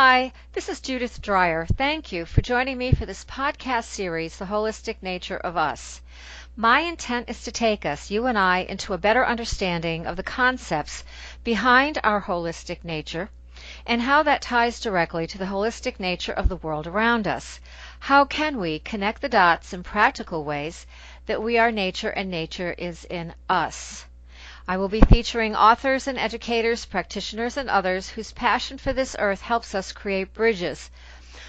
Hi, this is Judith Dreyer. Thank you for joining me for this podcast series, The Holistic Nature of Us. My intent is to take us, you and I, into a better understanding of the concepts behind our holistic nature and how that ties directly to the holistic nature of the world around us. How can we connect the dots in practical ways that we are nature and nature is in us? I will be featuring authors and educators, practitioners, and others whose passion for this earth helps us create bridges.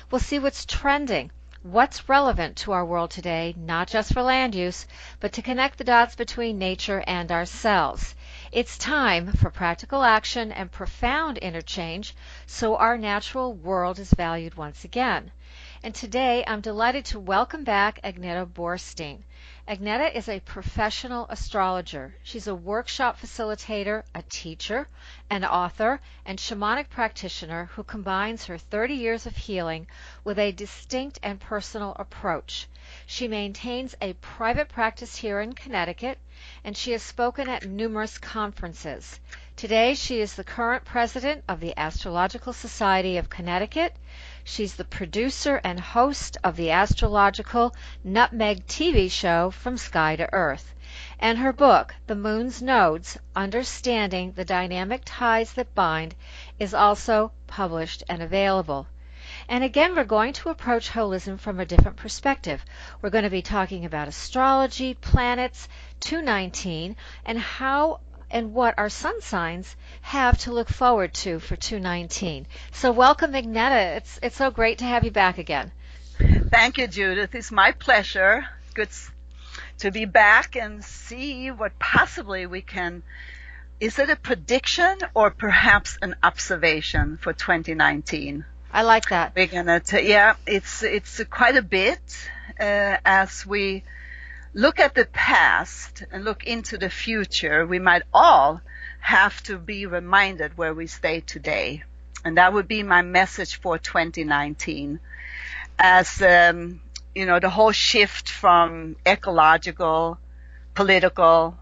We'll see what's trending, what's relevant to our world today, not just for land use, but to connect the dots between nature and ourselves. It's time for practical action and profound interchange so our natural world is valued once again. And today I'm delighted to welcome back Agneta Borstein. Agneta is a professional astrologer. She's a workshop facilitator, a teacher, an author, and shamanic practitioner who combines her 30 years of healing with a distinct and personal approach. She maintains a private practice here in Connecticut, and she has spoken at numerous conferences. Today, she is the current president of the Astrological Society of Connecticut. She's the producer and host of the astrological Nutmeg TV show From Sky to Earth. And her book, The Moon's Nodes, Understanding the Dynamic Ties That Bind, is also published and available. And again, we're going to approach holism from a different perspective. We're going to be talking about astrology, planets, 219, and how and what our sun signs have to look forward to for 219. So welcome, Agneta. It's so great to have you back again. Thank you, Judith. It's my pleasure. Good to be back and see what possibly we can. Is it a prediction or perhaps an observation for 2019? I like that. We're gonna it's quite a bit as we look at the past and look into the future. We might all have to be reminded where we stay today, and that would be my message for 2019. As the whole shift from ecological, political,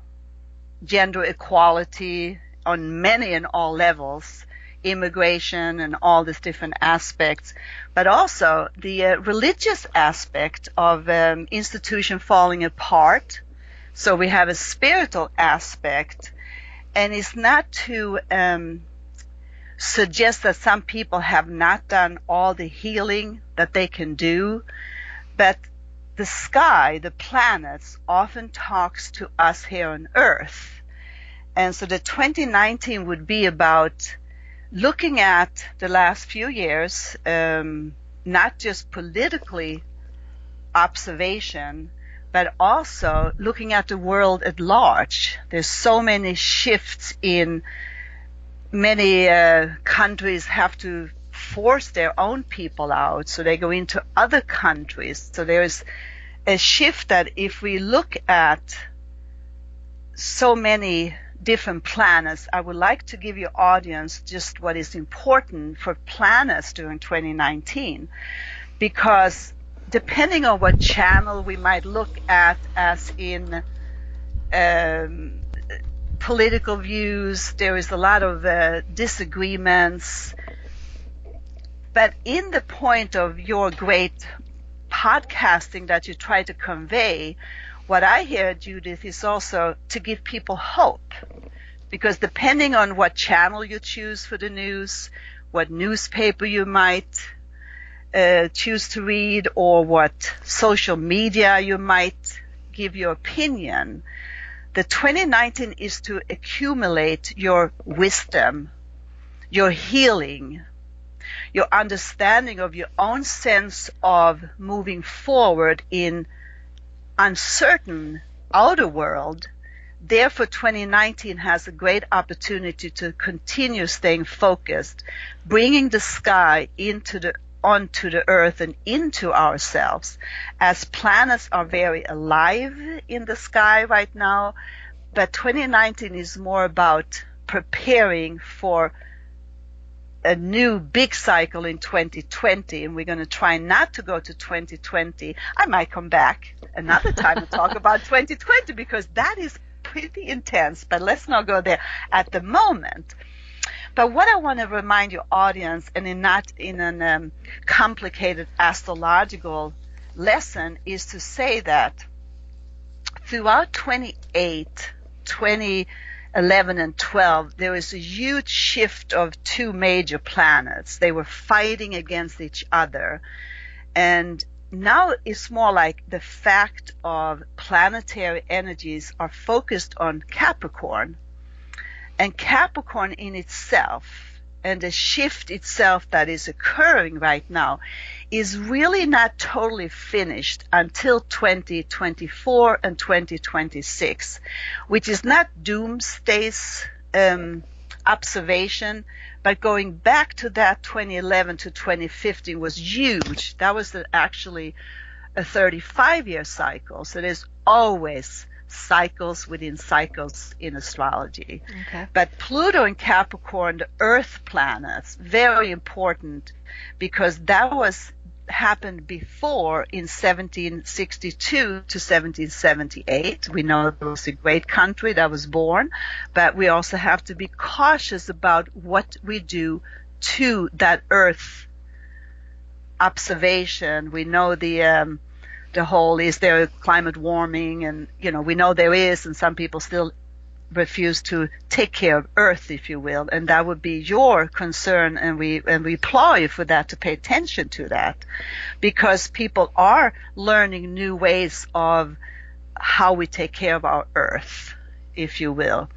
gender equality on many and all levels, immigration and all these different aspects, but also the religious aspect of institution falling apart. So we have a spiritual aspect, and it's not to suggest that some people have not done all the healing that they can do, but the sky, the planets, often talks to us here on Earth. And so the 2019 would be about looking at the last few years, not just politically observation, but also looking at the world at large. There's so many shifts in many countries have to force their own people out, so they go into other countries. So there's a shift that if we look at so many different planets, I would like to give your audience just what is important for planets during 2019, because depending on what channel we might look at, as in political views, there is a lot of disagreements. But in the point of your great podcasting that you try to convey, what I hear, Judith, is also to give people hope, because depending on what channel you choose for the news, what newspaper you might choose to read, or what social media you might give your opinion, the 2019 is to accumulate your wisdom, your healing, your understanding of your own sense of moving forward in uncertain outer world. Therefore, 2019 has a great opportunity to continue staying focused, bringing the sky onto the earth and into ourselves, as planets are very alive in the sky right now. But 2019 is more about preparing for a new big cycle in 2020, and we're going to try not to go to 2020. I might come back another time and talk about 2020, because that is pretty intense, but let's not go there at the moment. But what I want to remind your audience, and not in a complicated astrological lesson, is to say that throughout 2011 and 12, there was a huge shift of two major planets. They were fighting against each other. And now it's more like the fact of planetary energies are focused on Capricorn. And Capricorn in itself, and the shift itself that is occurring right now, is really not totally finished until 2024 and 2026, which is not doomsday's observation, but going back to that 2011 to 2015 was huge. That was actually a 35-year cycle. So there's always cycles within cycles in astrology. Okay. But Pluto and Capricorn, the Earth planets, very important, because that happened before in 1762 to 1778. We know it was a great country that was born, but we also have to be cautious about what we do to that Earth observation. We know the whole, is there climate warming? And, we know there is, and some people still refuse to take care of Earth, if you will. And that would be your concern, and we applaud you for that, to pay attention to that, because people are learning new ways of how we take care of our Earth, if you will.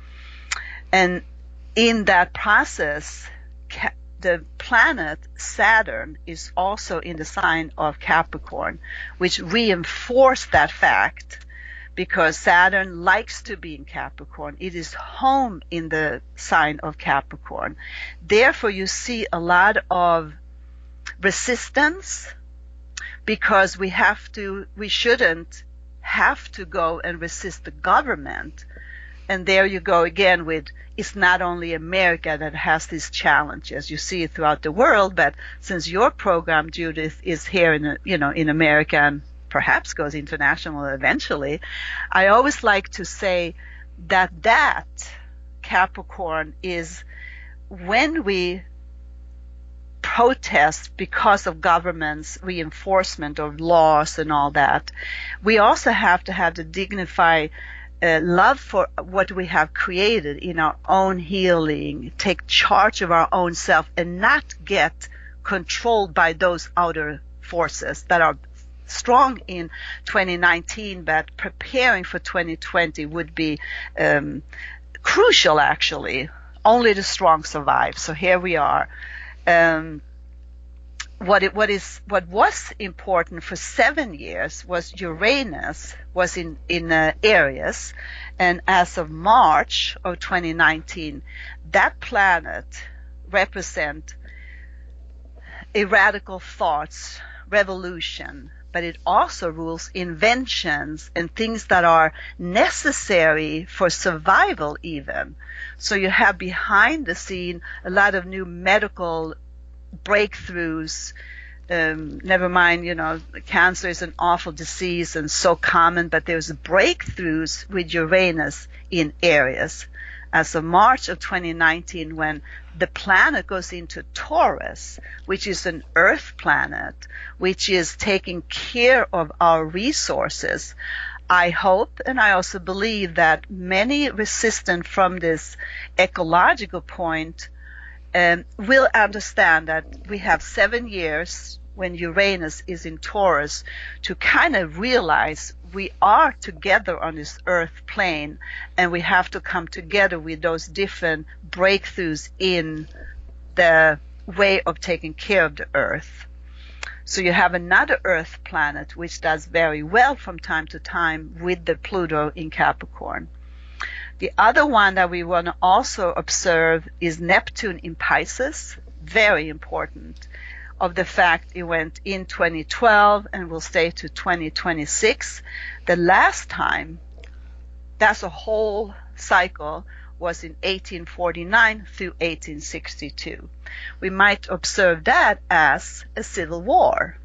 And in that process, the planet Saturn is also in the sign of Capricorn, which reinforced that fact, because Saturn likes to be in Capricorn. It is home in the sign of Capricorn. Therefore, you see a lot of resistance, because we shouldn't have to go and resist the government. And there you go again with, it's not only America that has these challenges. You see it throughout the world, but since your program, Judith, is here in America and perhaps goes international eventually, I always like to say that Capricorn is when we protest because of government's reinforcement of laws and all that, we also have to have the dignified love for what we have created in our own healing, take charge of our own self, and not get controlled by those outer forces that are strong in 2019, but preparing for 2020 would be crucial, actually. Only the strong survive. So here we are. What was important for 7 years was Uranus was in Aries, and as of March of 2019, that planet represent radical thoughts, revolution, but it also rules inventions and things that are necessary for survival even. So you have behind the scene a lot of new medical breakthroughs. Never mind, cancer is an awful disease and so common, but there's breakthroughs with Uranus in Aries. As of March of 2019, when the planet goes into Taurus, which is an Earth planet, which is taking care of our resources, I hope and I also believe that many resistant from this ecological point will understand that we have 7 years when Uranus is in Taurus to kind of realize we are together on this Earth plane, and we have to come together with those different breakthroughs in the way of taking care of the Earth. So you have another Earth planet which does very well from time to time with the Pluto in Capricorn. The other one that we want to also observe is Neptune in Pisces, very important, of the fact it went in 2012 and will stay to 2026. The last time, that's a whole cycle, was in 1849 through 1862. We might observe that as a civil war.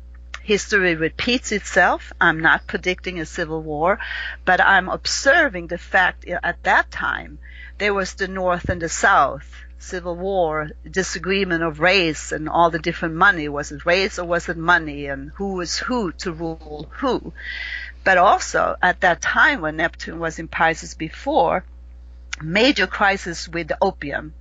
History repeats itself. I'm not predicting a civil war, but I'm observing the fact at that time there was the North and the South Civil War, disagreement of race and all the different money. Was it race or was it money? And who was who to rule who? But also at that time when Neptune was in Pisces before, major crisis with opium,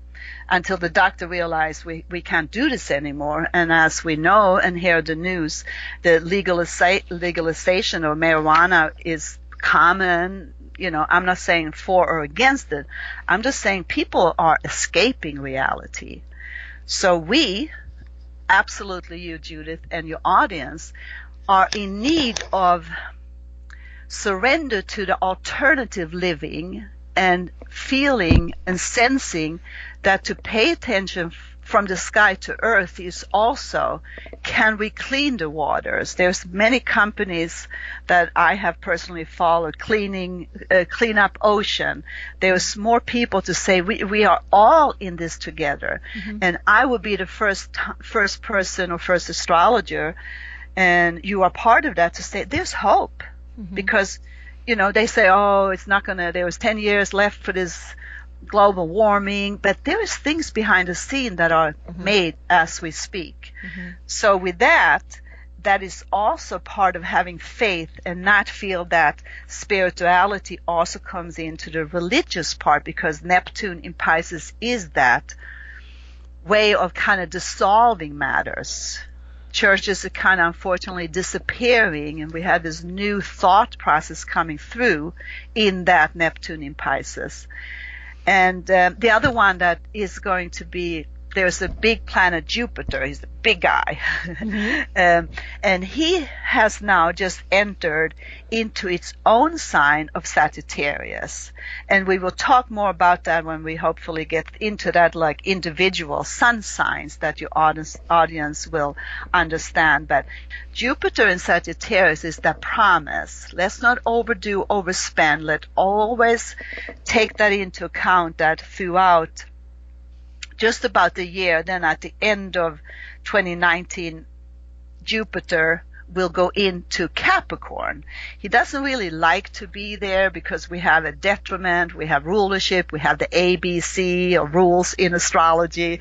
until the doctor realized we can't do this anymore. And as we know and hear the news, the legalization of marijuana is common. You know, I'm not saying for or against it. I'm just saying people are escaping reality. So we, absolutely you, Judith, and your audience, are in need of surrender to the alternative living and feeling and sensing that to pay attention from the sky to earth is also, can we clean the waters? There's many companies that I have personally followed, clean up ocean. There's more people to say we are all in this together. Mm-hmm. And I would be the first person or first astrologer, and you are part of that, to say there's hope. Mm-hmm. Because, you know, they say, oh, it's not going to, there was 10 years left for this global warming, but there is things behind the scene that are mm-hmm. made as we speak. Mm-hmm. So with that is also part of having faith and not feel that spirituality also comes into the religious part, because Neptune in Pisces is that way of kind of dissolving matters. Churches are kind of unfortunately disappearing, and we have this new thought process coming through in that Neptune in Pisces. And the other one that is going to be, there's a big planet Jupiter. He's a big guy. Mm-hmm. And he has now just entered into its own sign of Sagittarius. And we will talk more about that when we hopefully get into that, like individual sun signs that your audience will understand. But Jupiter in Sagittarius is that promise. Let's not overdo, overspend. Let's always take that into account, that throughout just about the year, then at the end of 2019, Jupiter will go into Capricorn. He doesn't really like to be there because we have a detriment, we have rulership, we have the ABC or rules in astrology,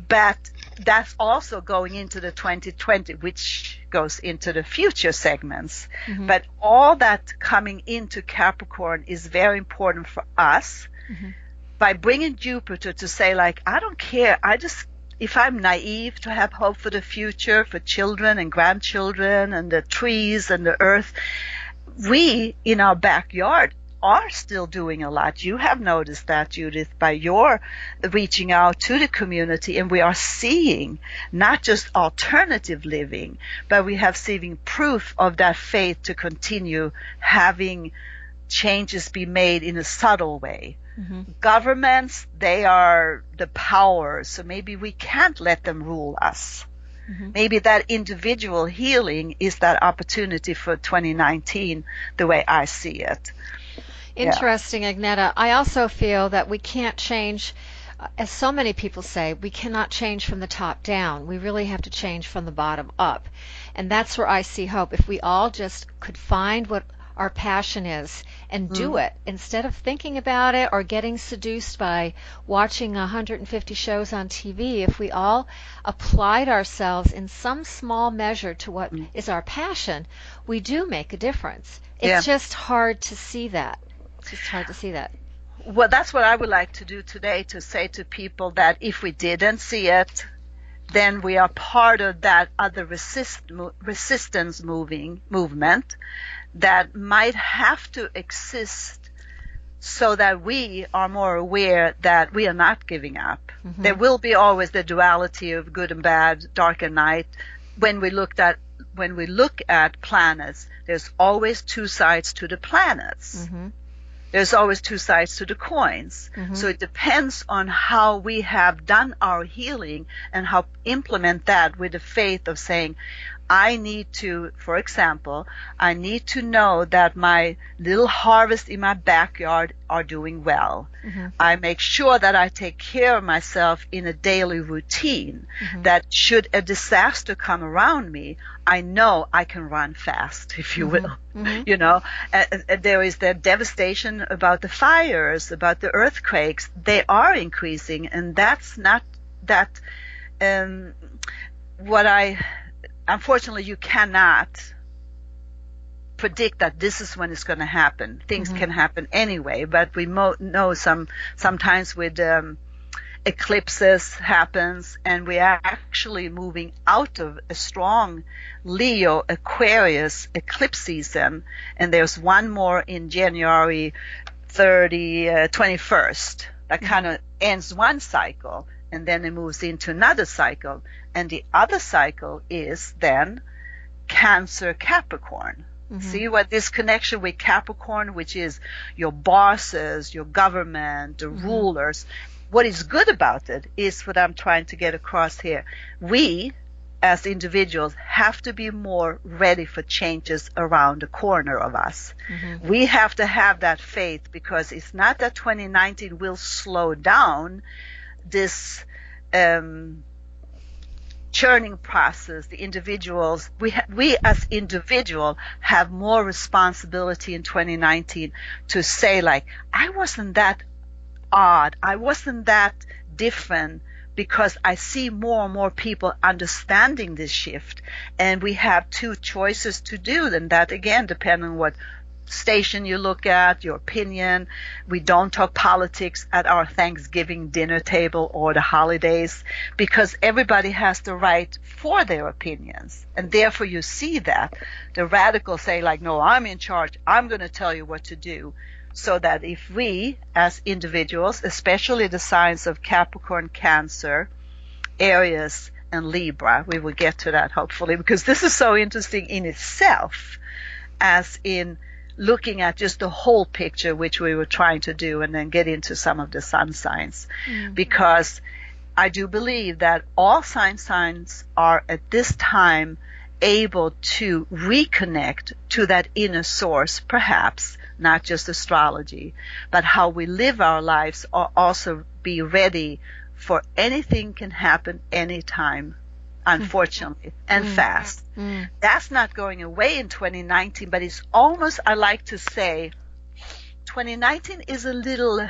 but that's also going into the 2020, which goes into the future segments. Mm-hmm. But all that coming into Capricorn is very important for us. Mm-hmm. By bringing Jupiter to say, like, I don't care, if I'm naive, to have hope for the future, for children and grandchildren and the trees and the earth, we in our backyard are still doing a lot. You have noticed that, Judith, by your reaching out to the community, and we are seeing not just alternative living, but we have seen proof of that faith to continue having changes be made in a subtle way. Mm-hmm. Governments, they are the power, so maybe we can't let them rule us. Mm-hmm. Maybe that individual healing is that opportunity for 2019, the way I see it. Interesting, yeah. Agneta. I also feel that we can't change, as so many people say, we cannot change from the top down. We really have to change from the bottom up. And that's where I see hope. If we all just could find what our passion is and do it instead of thinking about it or getting seduced by watching 150 shows on TV. If we all applied ourselves in some small measure to what is our passion, we do make a difference. It's just hard to see that. Well, that's what I would like to do today, to say to people that if we didn't see it, then we are part of that other resistance movement that might have to exist so that we are more aware that we are not giving up. Mm-hmm. There will be always the duality of good and bad, dark and night. When we look at planets, there's always two sides to the planets. Mm-hmm. There's always two sides to the coins. Mm-hmm. So it depends on how we have done our healing and how implement that with the faith of saying, I need to, for example, I need to know that my little harvest in my backyard are doing well. I make sure that I take care of myself in a daily routine, that should a disaster come around me, I know I can run fast, if you will. You know, there is the devastation about the fires, about the earthquakes. They are increasing, and that's not that unfortunately you cannot predict that this is when it's going to happen. Things can happen anyway, but we know sometimes with eclipses happens, and we are actually moving out of a strong Leo Aquarius eclipse season, and there's one more in January 21st that kind of ends one cycle, and then it moves into another cycle, and the other cycle is then Cancer Capricorn. See what this connection with Capricorn, which is your bosses, your government, the rulers. What is good about it is what I'm trying to get across here. We, as individuals, have to be more ready for changes around the corner of us. We have to have that faith, because it's not that 2019 will slow down this churning process. The individuals, we as individuals have more responsibility in 2019 to say, like, I wasn't that odd, I wasn't that different, because I see more and more people understanding this shift, and we have two choices to do, and that again depending on what station you look at, your opinion. We don't talk politics at our Thanksgiving dinner table or the holidays, because everybody has the right for their opinions, and therefore you see that the radicals say, like, no, I'm in charge, I'm going to tell you what to do. So that if we as individuals, especially the signs of Capricorn, Cancer, Aries, and Libra, we will get to that hopefully, because this is so interesting in itself, as in looking at just the whole picture, which we were trying to do, and then get into some of the sun signs. Because I do believe that all signs are at this time able to reconnect to that inner source, perhaps not just astrology, but how we live our lives, or also be ready for anything can happen anytime, unfortunately, and fast. That's not going away in 2019, but it's almost, I like to say, 2019 is a little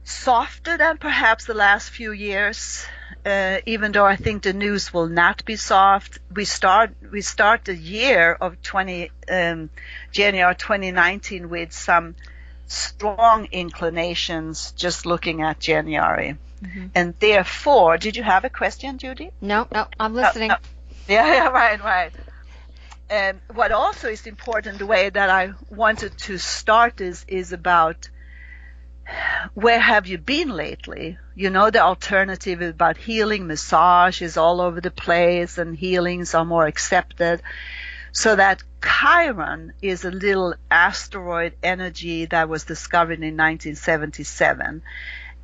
softer than perhaps the last few years, even though I think the news will not be soft. We start the year of January 2019 with some strong inclinations, just looking at January. And therefore, did you have a question, Judy? No, I'm listening. Yeah, right. And what also is important, the way that I wanted to start this, is about where have you been lately? You know, the alternative is about healing. Massage is all over the place, and healings are more accepted. So that Chiron is a little asteroid energy that was discovered in 1977.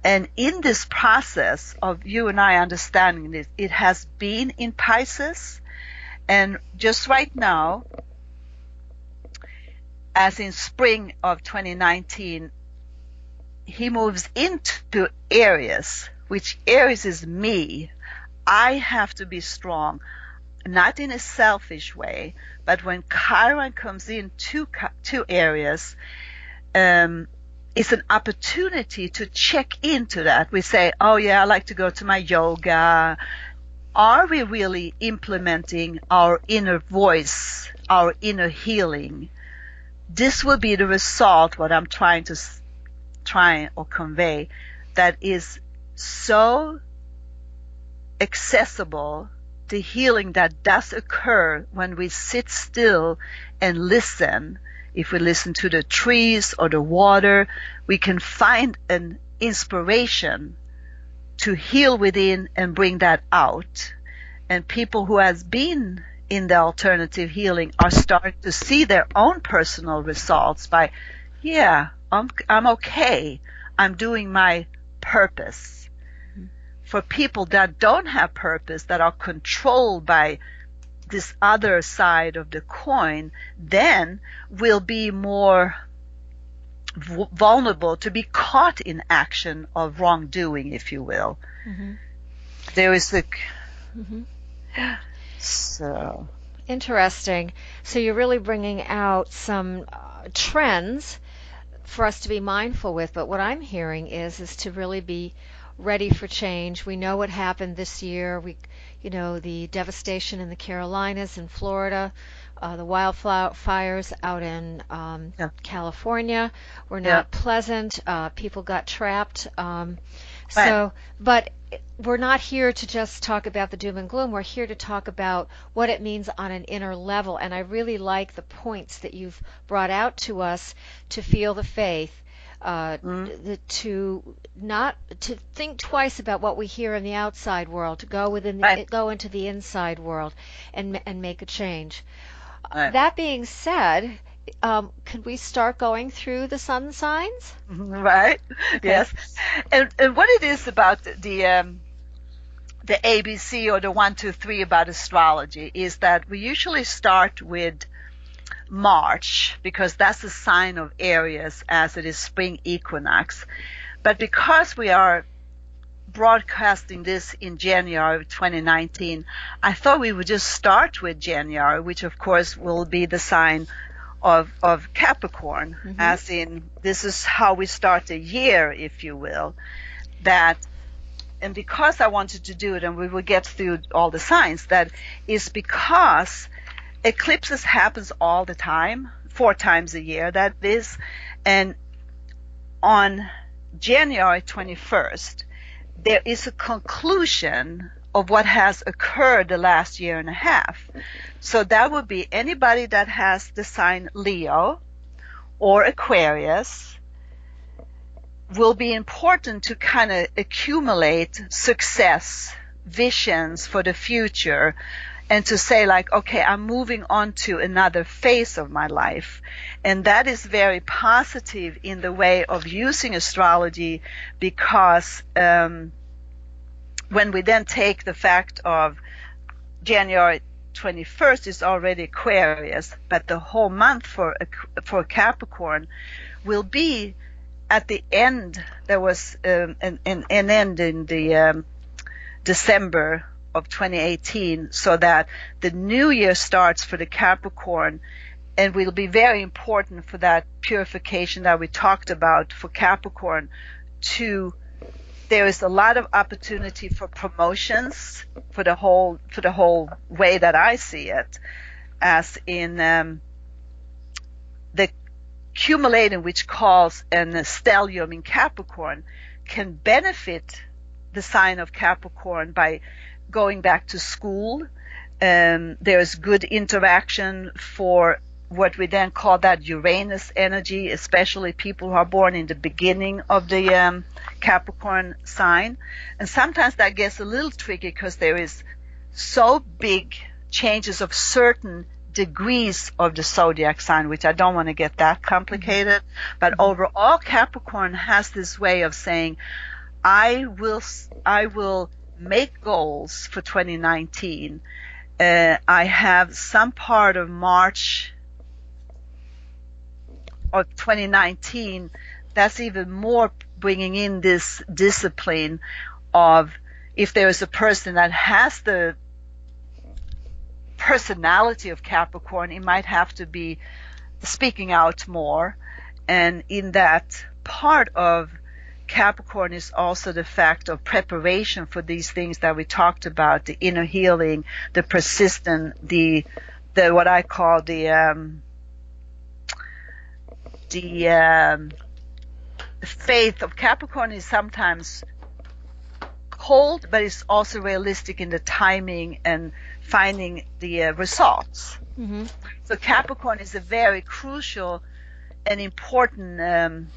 And in this process of you and I understanding this, it has been in Pisces. And just right now, as in spring of 2019, he moves into Aries, which Aries is me. I have to be strong, not in a selfish way, but when Chiron comes into Aries, it's an opportunity to check into that. We say, oh yeah, I like to go to my yoga. Are we really implementing our inner voice, our inner healing? This will be the result, what I'm trying or convey, that is so accessible, the healing that does occur when we sit still and listen. If we listen to the trees or the water, we can find an inspiration to heal within and bring that out. And people who has been in the alternative healing are starting to see their own personal results by, yeah, I'm okay. I'm doing my purpose. For people that don't have purpose, that are controlled by this other side of the coin, then will be more vulnerable to be caught in action of wrongdoing, if you will. Mm-hmm. There is the Mm-hmm. so Interesting. So you're really bringing out some trends for us to be mindful with. But what I'm hearing is to really be ready for change. We know what happened this year. The devastation in the Carolinas and Florida, the wildfires out in yeah, California were yeah, not pleasant. People got trapped. right, But we're not here to just talk about the doom and gloom. We're here to talk about what it means on an inner level. And I really like the points that you've brought out to us to feel the faith, mm, to think twice about what we hear in the outside world, to right, go into the inside world and make a change. right. That being said, could we start going through the sun signs? Right. Okay. Yes. And what it is about the ABC or the 1, 2, 3 about astrology is that we usually start with March because that's the sign of Aries as it is spring equinox. But because we are broadcasting this in January of 2019, I thought we would just start with January, which of course will be the sign of Capricorn, Mm-hmm. as in this is how we start the year, if you will. And because I wanted to do it, and we will get through all the signs, that is because eclipses happens all the time, 4 times a year, that is, and on January 21st, there is a conclusion of what has occurred the last year and a half. So that would be anybody that has the sign Leo or Aquarius will be important to kind of accumulate success, visions for the future, and to say like, okay, I'm moving on to another phase of my life. And that is very positive in the way of using astrology because when we then take the fact of January 21st is already Aquarius, but the whole month for Capricorn will be at the end. There was an end in the December of 2018, so that the new year starts for the Capricorn and will be very important for that purification that we talked about for Capricorn. There is a lot of opportunity for promotions for the whole way that I see it, as in the cumulating, which calls an stellium in Capricorn, can benefit the sign of Capricorn by going back to school. There's good interaction for what we then call that Uranus energy, especially people who are born in the beginning of the Capricorn sign. And sometimes that gets a little tricky because there is so big changes of certain degrees of the zodiac sign, which I don't want to get that complicated. But overall, Capricorn has this way of saying, I will make goals for 2019. I have some part of March of 2019 that's even more bringing in this discipline of, if there is a person that has the personality of Capricorn, it might have to be speaking out more. And in that part of Capricorn is also the fact of preparation for these things that we talked about, the inner healing, the persistent, the what I call the faith of Capricorn is sometimes cold, but it's also realistic in the timing and finding the results. Mm-hmm. So Capricorn is a very crucial and important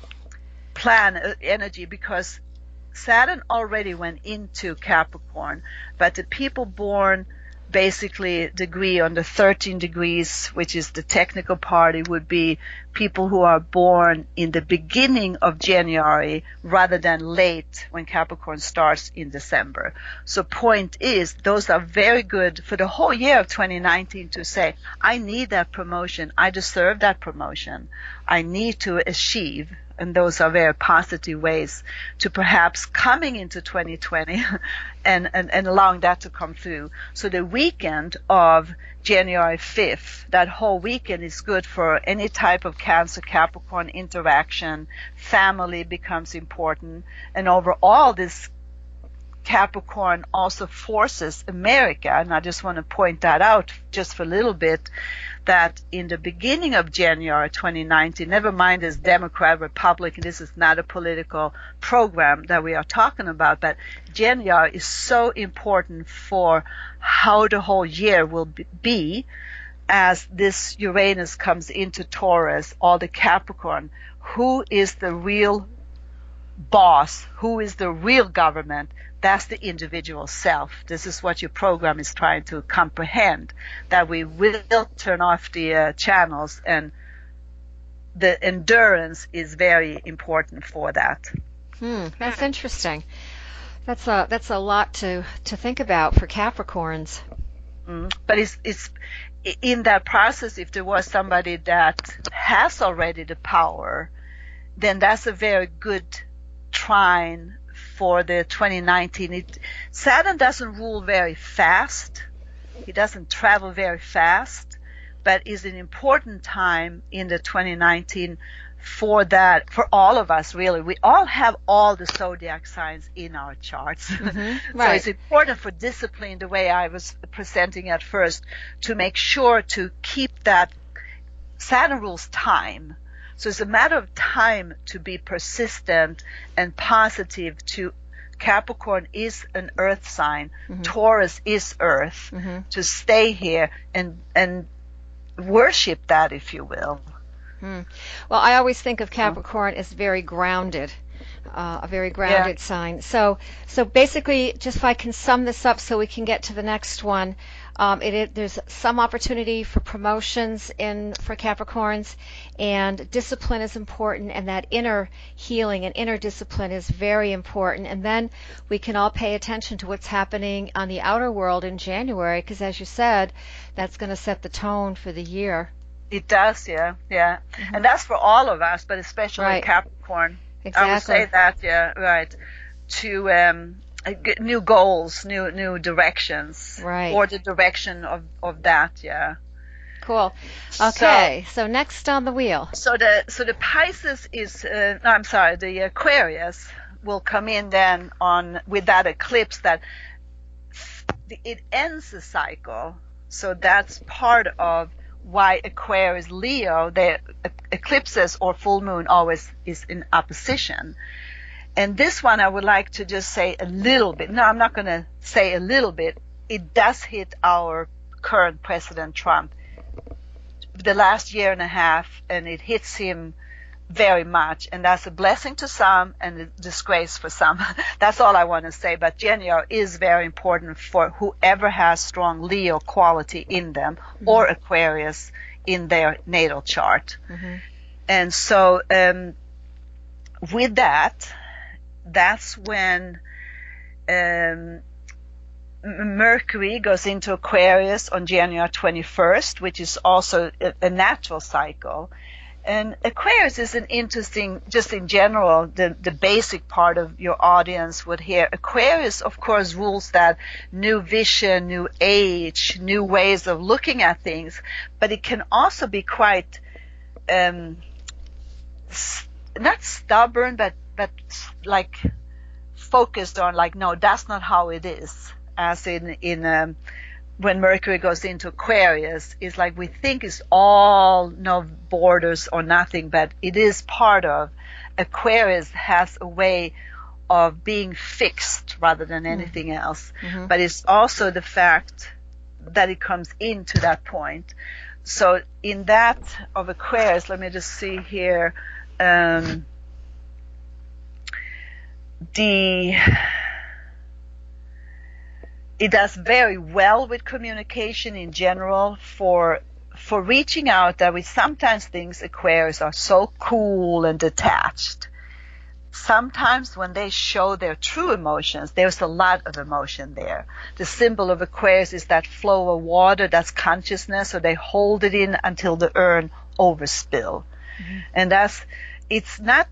plan energy, because Saturn already went into Capricorn, but the people born basically degree on the 13 degrees, which is the technical part. It would be people who are born in the beginning of January rather than late when Capricorn starts in December. So point is, those are very good for the whole year of 2019 to say, I need that promotion. I deserve that promotion. I need to achieve. And those are very positive ways to perhaps coming into 2020 and allowing that to come through. So the weekend of January 5th, that whole weekend is good for any type of Cancer Capricorn interaction. Family becomes important. And overall, this Capricorn also forces America, and I just want to point that out just for a little bit, that in the beginning of January 2019, never mind this Democrat, Republican, this is not a political program that we are talking about, but January is so important for how the whole year will be as this Uranus comes into Taurus, all the Capricorn. Who is the real boss? Who is the real government? That's the individual self. This is what your program is trying to comprehend, that we will turn off the channels, and the endurance is very important for that. That's interesting. That's a lot to think about for Capricorns. But it's in that process, if there was somebody that has already the power, then that's a very good trine for the 2019. Saturn doesn't rule very fast. He doesn't travel very fast, but is an important time in the 2019 for that, for all of us, really. We all have all the zodiac signs in our charts. Right. So it's important for discipline, the way I was presenting at first, to make sure to keep that. Saturn rules time. So it's a matter of time to be persistent and positive. To Capricorn is an earth sign. Taurus is earth. To stay here and worship that, if you will. Well, I always think of Capricorn as very grounded, a very grounded sign. So basically, just if I can sum this up so we can get to the next one, there's some opportunity for promotions for Capricorns, and discipline is important, and that inner healing and inner discipline is very important. And then we can all pay attention to what's happening on the outer world in January, because as you said, that's going to set the tone for the year. It does, yeah. And that's for all of us, but especially Capricorn. Exactly. I would say that, right. To new goals, new directions, right, or the direction of that, Cool. Okay, so next on the wheel. So the Pisces is the Aquarius will come in then with that eclipse that it ends the cycle. So that's part of why Aquarius, Leo, the eclipses or full moon always is in opposition. And this one I would like to just say a little bit. No, I'm not going to say a little bit. It does hit our current President Trump the last year and a half, and it hits him very much. And that's a blessing to some and a disgrace for some. That's all I want to say. But January is very important for whoever has strong Leo quality in them, or Aquarius in their natal chart. And so with that, that's when Mercury goes into Aquarius on January 21st, which is also a natural cycle. And Aquarius is an interesting, just in general, the basic part of your audience would hear. Aquarius, of course, rules that new vision, new age, new ways of looking at things, but it can also be quite, not stubborn, but like focused on, like, no, that's not how it is. As in when Mercury goes into Aquarius, it's like we think it's all no borders or nothing, but it is part of. Aquarius has a way of being fixed rather than anything else. But it's also the fact that it comes into that point. So in that of Aquarius, let me just see here, It does very well with communication in general for reaching out. That we sometimes think Aquarius are so cool and detached. Sometimes when they show their true emotions, there's a lot of emotion there. The symbol of Aquarius is that flow of water, that's consciousness, so they hold it in until the urn overspill. Mm-hmm. And it's not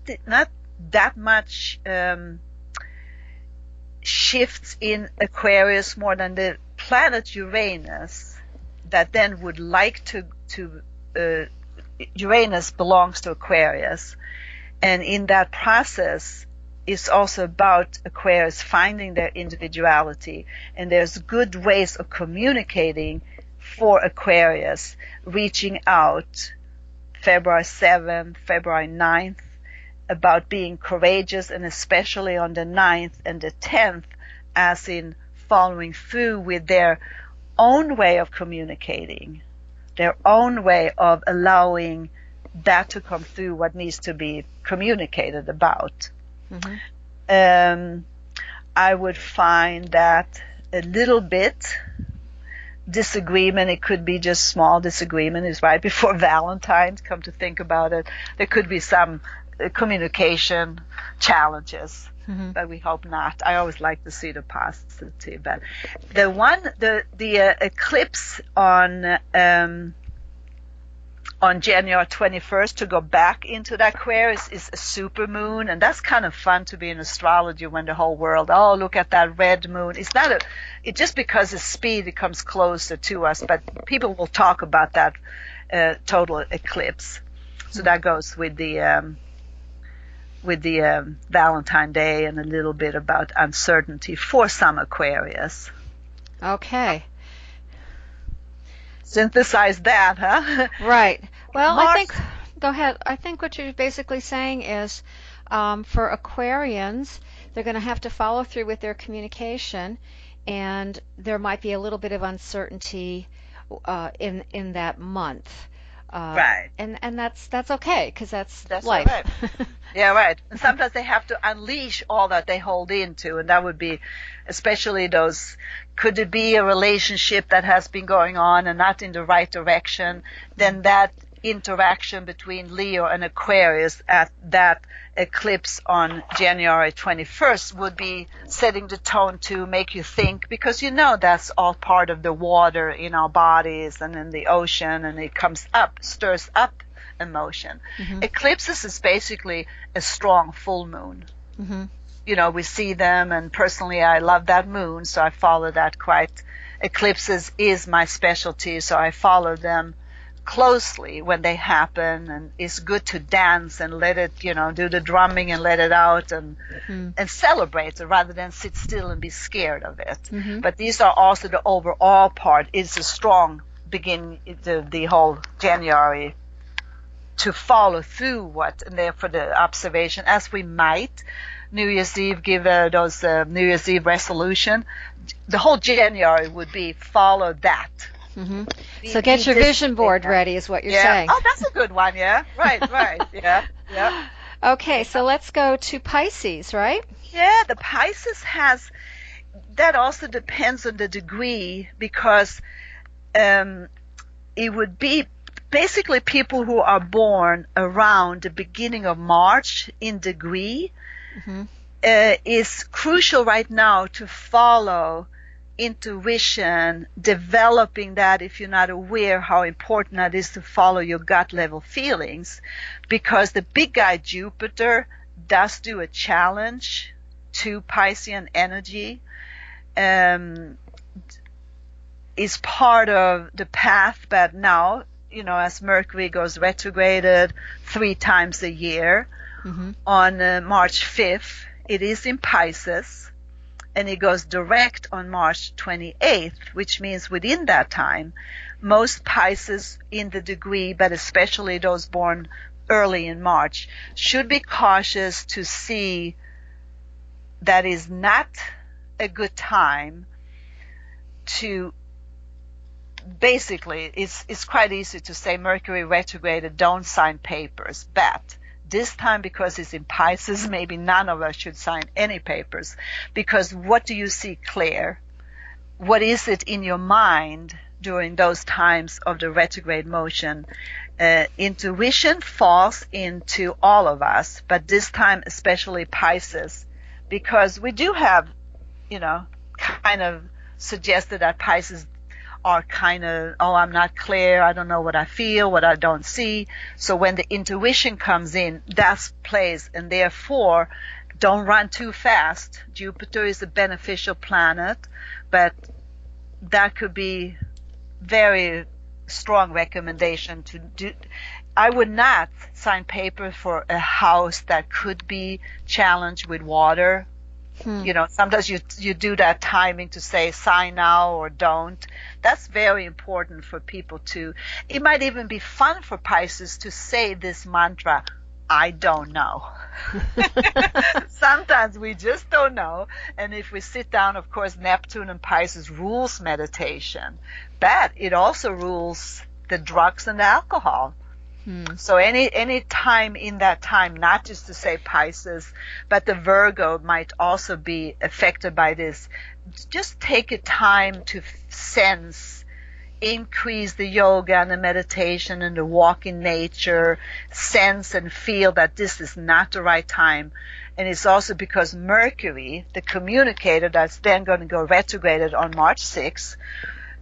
that much shifts in Aquarius more than the planet Uranus that then would like to Uranus belongs to Aquarius, and in that process is also about Aquarius finding their individuality, and there's good ways of communicating for Aquarius, reaching out February 7th, February 9th, about being courageous, and especially on the 9th and the 10th, as in following through with their own way of communicating, their own way of allowing that to come through what needs to be communicated about. Mm-hmm. I would find that a little bit disagreement, it could be just small disagreement, is right before Valentine's, come to think about it. There could be some communication challenges, mm-hmm. but we hope not. I always like to see the positive. But the eclipse on January 21st, to go back into that Aquarius, is a super moon, and that's kind of fun to be in astrology when the whole world, oh, look at that red moon. It's not it just because of speed it comes closer to us, but people will talk about that total eclipse. So that goes with the Valentine Day, and a little bit about uncertainty for some Aquarius. Okay. Synthesize that, huh? Right. Well, go ahead. I think what you're basically saying is for Aquarians, they're going to have to follow through with their communication, and there might be a little bit of uncertainty in that month. Right. And that's okay, because that's life. Right. Yeah, right. And sometimes they have to unleash all that they hold into, and that would be especially those, could it be a relationship that has been going on and not in the right direction, then that interaction between Leo and Aquarius at that eclipse on January 21st would be setting the tone to make you think, because that's all part of the water in our bodies and in the ocean, and it comes up, stirs up emotion. Mm-hmm. Eclipses is basically a strong full moon. Mm-hmm. We see them, and personally I love that moon, so I follow that quite. Eclipses is my specialty, so I follow them closely when they happen, and it's good to dance and let it, do the drumming and let it out, and celebrate it rather than sit still and be scared of it. Mm-hmm. But these are also the overall part. It's a strong beginning, the whole January, to follow through and there for the observation, as we might New Year's Eve give those New Year's Eve resolution. The whole January would be follow that. Mm-hmm. So get your vision board ready, is what you're saying. Oh, that's a good one. Yeah, right. Yeah. Okay, so let's go to Pisces, right? Yeah, the Pisces that also depends on the degree, because it would be basically people who are born around the beginning of March in degree. Mm-hmm. Is crucial right now to follow intuition, developing that, if you're not aware how important that is, to follow your gut level feelings, because the big guy Jupiter does do a challenge to Piscean energy, is part of the path. But now, as Mercury goes retrograded 3 times a year, mm-hmm. on March 5th, it is in Pisces, and it goes direct on March 28th, which means within that time, most Pisces in the degree, but especially those born early in March, should be cautious to see that is not a good time to. Basically, it's quite easy to say Mercury retrograded, don't sign papers, but this time, because it's in Pisces, maybe none of us should sign any papers, because what do you see clear? what is it in your mind during those times of the retrograde motion. Intuition falls into all of us, but this time especially Pisces, because we do have, kind of suggested that Pisces are kind of, I'm not clear, I don't know what I feel, what I don't see. So when the intuition comes in, that's plays, and therefore don't run too fast. Jupiter is a beneficial planet, but that could be very strong recommendation to do. I would not sign paper for a house that could be challenged with water. Sometimes you do that timing to say sign now or don't. That's very important for people to. It might even be fun for Pisces to say this mantra, I don't know. Sometimes we just don't know. And if we sit down, of course, Neptune and Pisces rules meditation, but it also rules the drugs and the alcohol. So any time in that time, not just to say Pisces, but the Virgo might also be affected by this. Just take a time to sense, increase the yoga and the meditation and the walk in nature, sense and feel that this is not the right time. And it's also because Mercury, the communicator that's then going to go retrograded on March 6th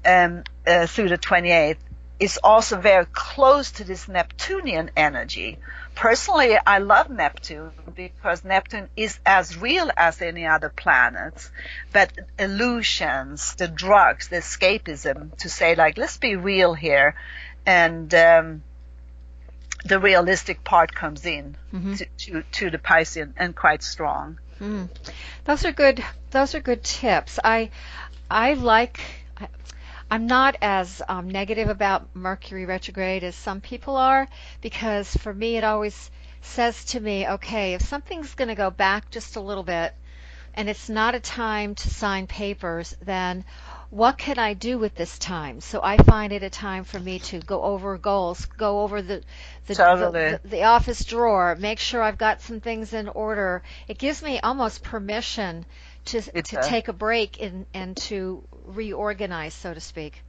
through the 28th, is also very close to this Neptunian energy. Personally, I love Neptune because Neptune is as real as any other planets, but illusions, the drugs, the escapism, to say like, let's be real here, and the realistic part comes in to the Piscean, and quite strong. Those are good tips. I'm not as negative about Mercury retrograde as some people are, because for me it always says to me, okay, if something's going to go back just a little bit and it's not a time to sign papers, then what can I do with this time? So I find it a time for me to go over goals, go over the office drawer, make sure I've got some things in order. It gives me almost permission to take a break and to reorganize, so to speak.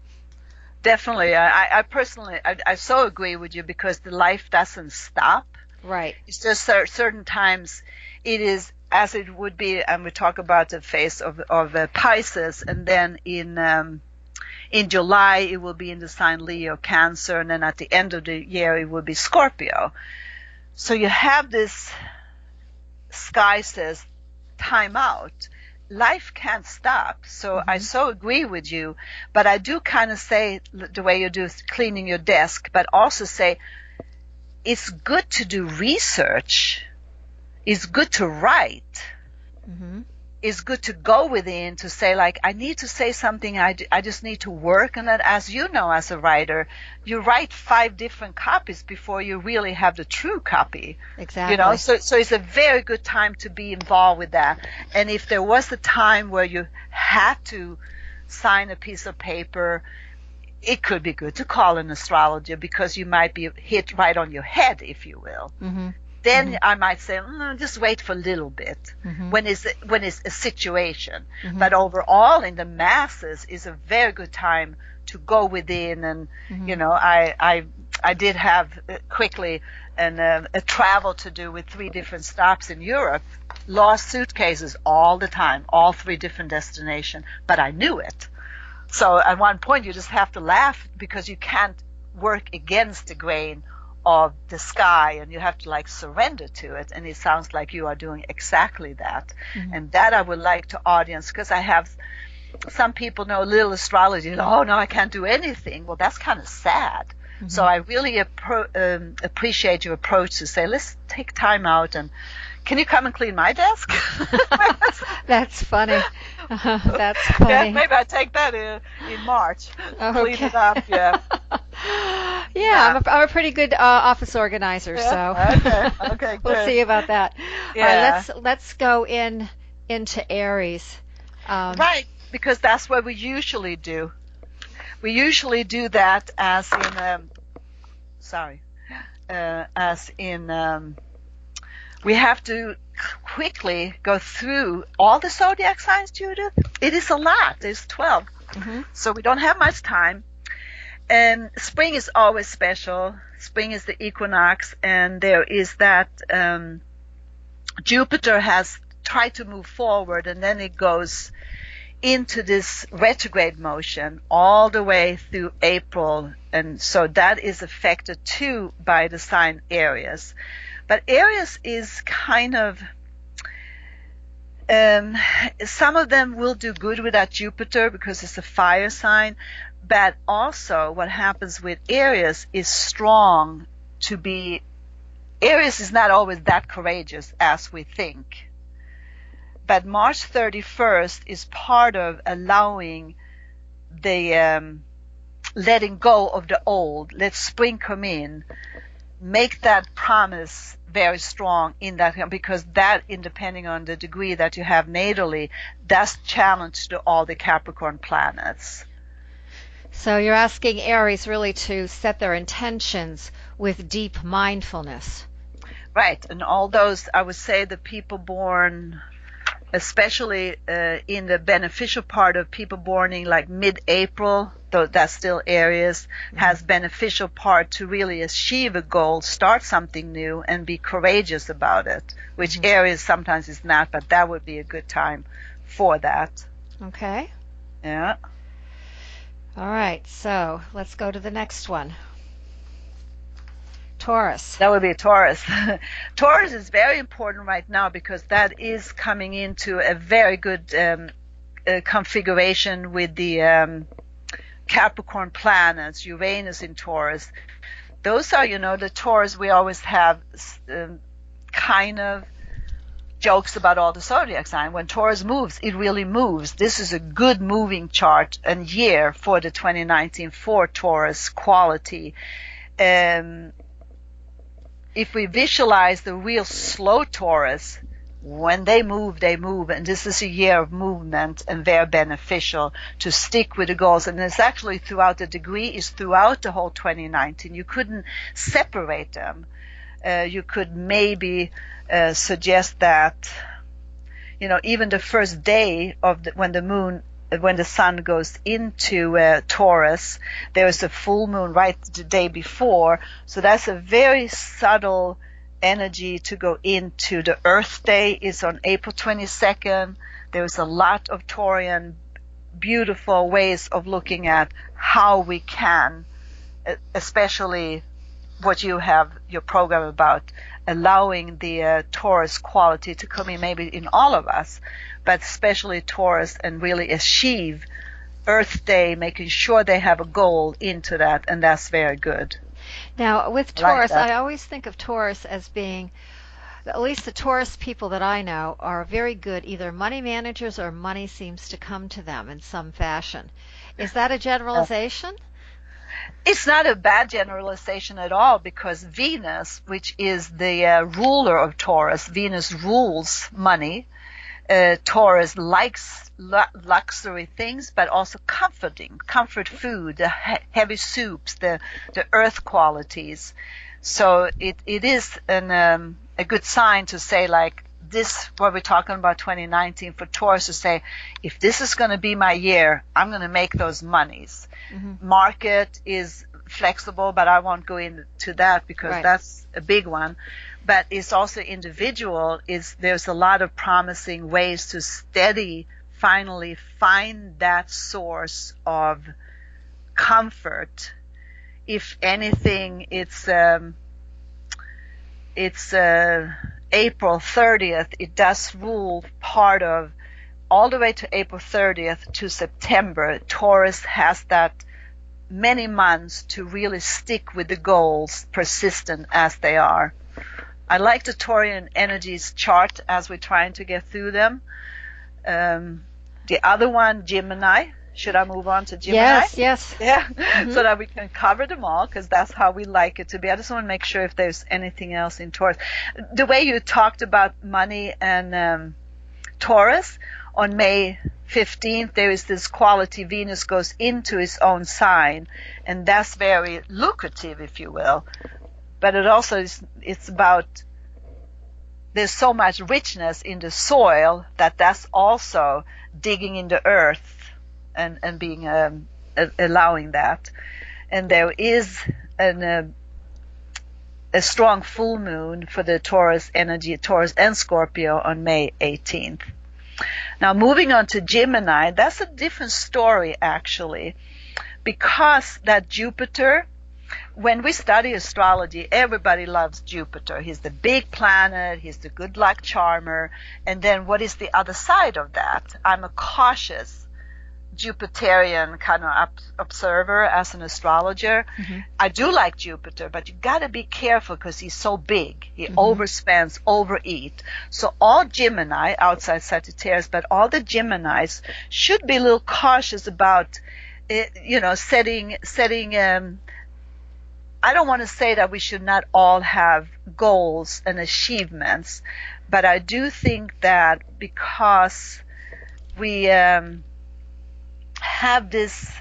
Definitely. I personally, I so agree with you, because the life doesn't stop. Right. It's just certain times it is as it would be, and we talk about the phase of Pisces, and then in July it will be in the sign Leo, Cancer, and then at the end of the year it will be Scorpio. So you have this, sky says, time out. Life can't stop. So I so agree with you, but I do kind of say the way you do cleaning your desk, but also say it's good to do research. It's good to write. It's good to go within to say, like, I need to say something. I just need to work on it. As you know, as a writer, you write 5 different copies before you really have the true copy. Exactly. So it's a very good time to be involved with that. And if there was a time where you had to sign a piece of paper, it could be good to call an astrologer, because you might be hit right on your head, if you will. Then I might say, just wait for a little bit when it's a situation. But overall, in the masses, is a very good time to go within. And I did have quickly a travel to do with 3 different stops in Europe. Lost suitcases all the time, all 3 different destinations. But I knew it. So at one point, you just have to laugh, because you can't work against the grain of the sky, and you have to like surrender to it. And it sounds like you are doing exactly that. And that I would like to audience, because I have some people know a little astrology, and oh no, I can't do anything. Well, that's kind of sad. So I really appreciate your approach to say, let's take time out, and can you come and clean my desk? That's funny. That's funny. Yeah, maybe I take that in March. Clean it up. Yeah, I'm a pretty good office organizer, so okay, good. We'll see about that. Yeah. All right, let's go into Aries. Right, because that's what we usually do. We usually do that as in we have to quickly go through all the zodiac signs, Judith. It is a lot. There's 12. So we don't have much time. And spring is always special. Spring is the equinox, and there is that Jupiter has tried to move forward, and then it goes into this retrograde motion all the way through April, and so that is affected too by the sign Aries. But Aries is kind of some of them will do good with that Jupiter because it's a fire sign, but also what happens with Aries is strong to be. Aries is not always that courageous as we think. But March 31st is part of allowing the letting go of the old. Let spring come in. Make that promise very strong in that, because that, depending on the degree that you have natally, that's challenge to all the Capricorn planets. So you're asking Aries really to set their intentions with deep mindfulness. Right, and all those, I would say the people born, especially in the beneficial part of people born in like mid-April, though that's still Aries, has beneficial part to really achieve a goal, start something new, and be courageous about it, which Aries sometimes is not, but that would be a good time for that. Okay. Yeah. All right, so let's go to the next one. Taurus. That would be a Taurus. Taurus is very important right now because that is coming into a very good configuration with the Capricorn planets, Uranus in Taurus. Those are, the Taurus we always have kind of jokes about all the zodiac signs. When Taurus moves, it really moves. This is a good moving chart and year for the 2019 for Taurus quality. If we visualize the real slow Taurus, when they move, and this is a year of movement and very beneficial to stick with the goals. And it's actually throughout the degree, is throughout the whole 2019. You couldn't separate them. You could maybe suggest that, even the first day of when the sun goes into Taurus, there is a full moon right the day before. So that's a very subtle energy to go into. The Earth Day is on April 22nd. There's a lot of Taurian beautiful ways of looking at how we can, especially what you have your program about, allowing the Taurus quality to come in maybe in all of us, but especially Taurus, and really achieve Earth Day, making sure they have a goal into that, and that's very good. Now, with Taurus, I always think of Taurus as being, at least the Taurus people that I know, are very good, either money managers or money seems to come to them in some fashion. Is that a generalization? It's not a bad generalization at all, because Venus, which is the ruler of Taurus, Venus rules money. Taurus likes luxury things, but also comfort food, the heavy soups, the earth qualities. So it is a good sign to say, like, this, what we're talking about 2019 for Taurus, to say, if this is going to be my year, I'm going to make those monies. Market is flexible, but I won't go into that because that's a big one. But it's also individual. There's a lot of promising ways to finally find that source of comfort. If anything, it's April 30th. It does rule part of all the way to April 30th to September. Taurus has that many months to really stick with the goals, persistent as they are. I like the Taurian energies chart as we're trying to get through them. The other one, Gemini. Should I move on to Gemini? Yes. Yeah, so that we can cover them all, because that's how we like it to be. I just want to make sure if there's anything else in Taurus. The way you talked about money and Taurus, on May 15th, there is this quality, Venus goes into its own sign, and that's very lucrative, if you will. But it also it's about, there's so much richness in the soil that's also digging in the earth and being allowing that. And there is a strong full moon for the Taurus energy, Taurus and Scorpio, on May 18th. Now, moving on to Gemini, that's a different story actually, because that Jupiter, when we study astrology, everybody loves Jupiter. He's the big planet, he's the good luck charmer. And then what is the other side of that? I'm a cautious Jupiterian kind of observer as an astrologer. Mm-hmm. I do like Jupiter, but you got to be careful because he's so big. He overspends, overeat. So all Gemini, outside Sagittarius, but all the Geminis should be a little cautious about, setting. I don't want to say that we should not all have goals and achievements, but I do think that because we have this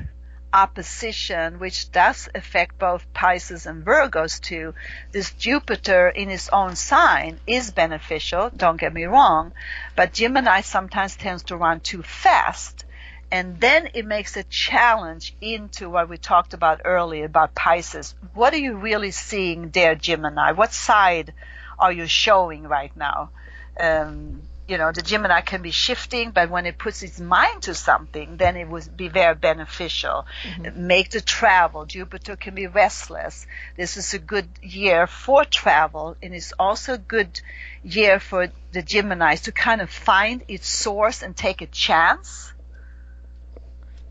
opposition, which does affect both Pisces and Virgos too, this Jupiter in his own sign is beneficial, don't get me wrong, but Gemini sometimes tends to run too fast. And then it makes a challenge into what we talked about earlier about Pisces. What are you really seeing there, Gemini? What side are you showing right now? The Gemini can be shifting, but when it puts its mind to something, then it would be very beneficial. Make the travel. Jupiter can be restless. This is a good year for travel, and it's also a good year for the Geminis to kind of find its source and take a chance.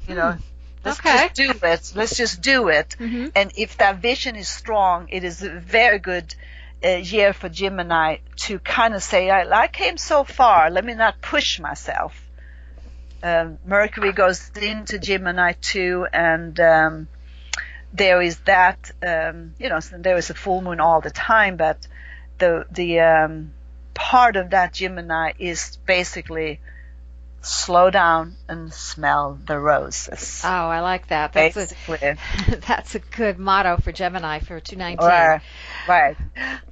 Let's just do it. Let's just do it. And if that vision is strong, it is a very good year for Gemini to kind of say, I came so far, let me not push myself. Mercury goes into Gemini too, and there is that, there is a full moon all the time, but the part of that Gemini is basically slow down and smell the roses. Oh, I like that. That's a good motto for Gemini for 2019. Right.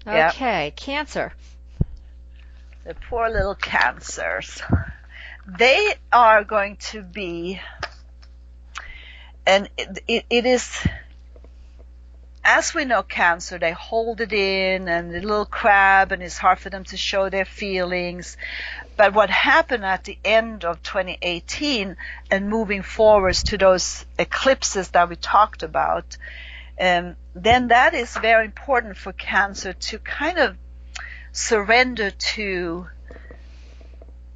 Okay, yep. Cancer. The poor little Cancers. They are going to be, and it is, as we know, Cancer, they hold it in, and the little crab, and it's hard for them to show their feelings. But what happened at the end of 2018 and moving forwards to those eclipses that we talked about, then that is very important for Cancer to kind of surrender to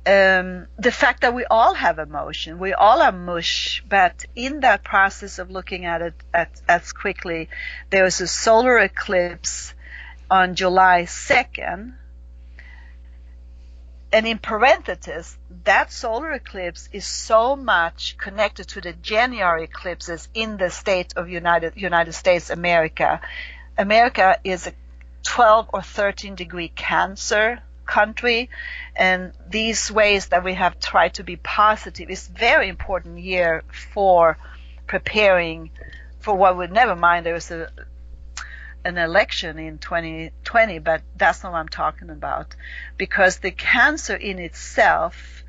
the fact that we all have emotion. We all are mush, but in that process of looking at it as quickly, there was a solar eclipse on July 2nd. And in parentheses, that solar eclipse is so much connected to the January eclipses in the state of United States America. America is a 12 or 13 degree Cancer country, and these ways that we have tried to be positive is very important year for preparing for what would never mind. There was an election in 2020, but that's not what I'm talking about, because the Cancer in itself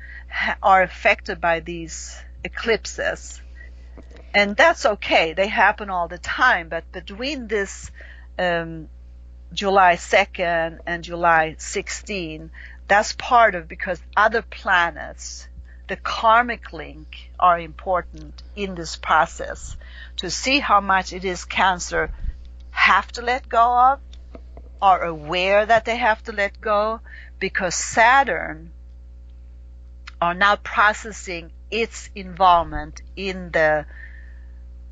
are affected by these eclipses, and that's okay. They happen all the time, but between this July 2nd and July 16, that's part of, because other planets, the karmic link, are important in this process to see how much it is Cancer have to let go of, are aware that they have to let go, because Saturn are now processing its involvement in the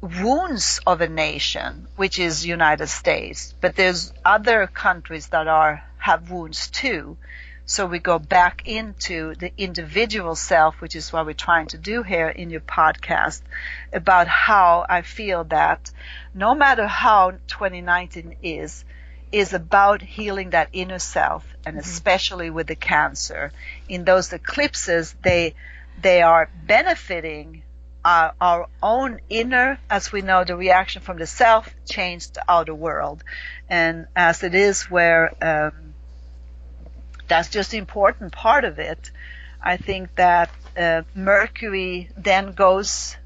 wounds of a nation, which is United States. But there's other countries that have wounds too. So we go back into the individual self, which is what we're trying to do here in your podcast, about how I feel that no matter how 2019 is about healing that inner self, and especially with the Cancer. In those eclipses, they are benefiting our own inner, as we know, the reaction from the self changed the outer world. And as it is where that's just the important part of it, I think that Mercury then goes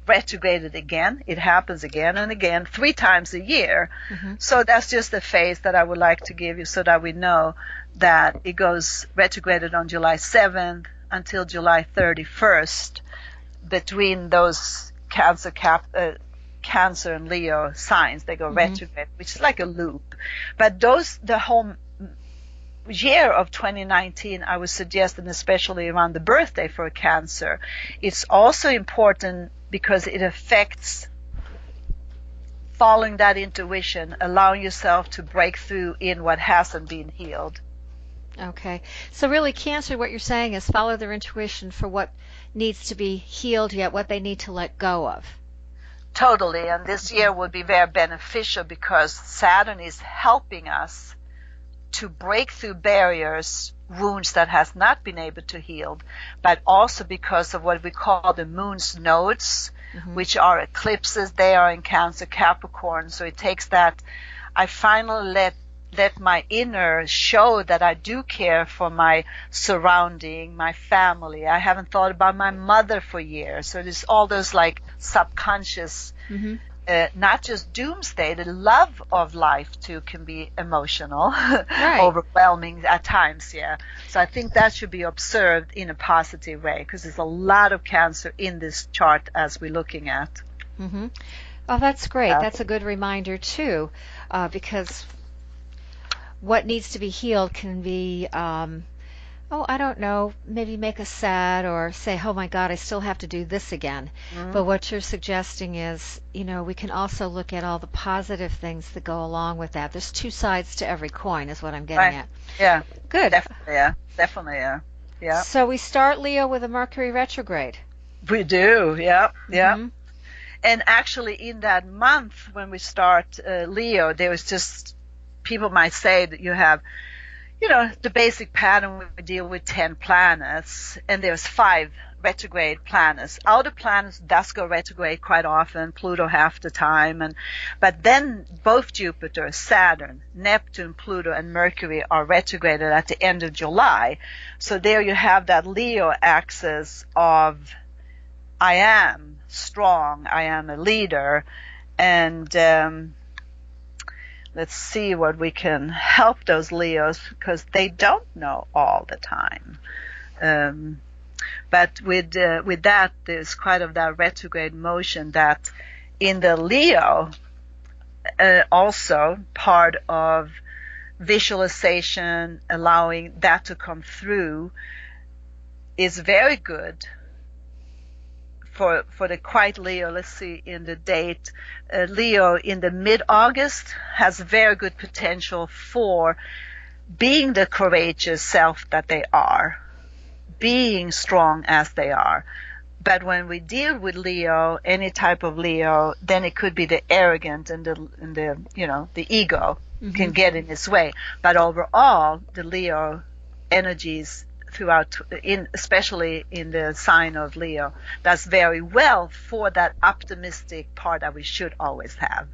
retrograded again. It happens again and again, 3 times a year. Mm-hmm. So that's just a phase that I would like to give you so that we know that it goes retrograded on July 7th until July 31st between those Cancer and Leo signs. They go retrograde, which is like a loop. But the whole year of 2019, I would suggest, and especially around the birthday for a Cancer, it's also important because it affects following that intuition, allowing yourself to break through in what hasn't been healed. Okay. So really, Cancer, what you're saying is follow their intuition for what needs to be healed yet, what they need to let go of. Totally. And this year would be very beneficial because Saturn is helping us to break through barriers, wounds that has not been able to heal, but also because of what we call the moon's nodes, which are eclipses. They are in Cancer, Capricorn. So it takes that. I finally let my inner show that I do care for my surrounding, my family. I haven't thought about my mother for years. So there's all those like subconscious, not just doomsday, the love of life too can be emotional, right. Overwhelming at times, yeah. So I think that should be observed in a positive way because there's a lot of Cancer in this chart as we're looking at. Mm-hmm. Oh, that's great. That's a good reminder too, because what needs to be healed can be, I don't know, maybe make us sad or say, oh my God, I still have to do this again. But what you're suggesting is, we can also look at all the positive things that go along with that. There's 2 sides to every coin is what I'm getting at. Yeah. Good. Definitely, yeah. So we start, Leo, with a Mercury retrograde. We do, yeah. And actually in that month when we start Leo, there was just, people might say that you have, the basic pattern, we deal with 10 planets, and there's 5 retrograde planets. Outer planets does go retrograde quite often, Pluto half the time, but then both Jupiter, Saturn, Neptune, Pluto, and Mercury are retrograded at the end of July. So there you have that Leo axis of I am strong, I am a leader, and let's see what we can help those Leos because they don't know all the time. But with that, there's quite of that retrograde motion that in the Leo, also part of visualization, allowing that to come through is very good. For the quiet Leo, let's see in the date, Leo in the mid-August has very good potential for being the courageous self that they are, being strong as they are. But when we deal with Leo, any type of Leo, then it could be the arrogant and the ego can get in its way. But overall, the Leo energies throughout, especially in the sign of Leo, does very well for that optimistic part that we should always have.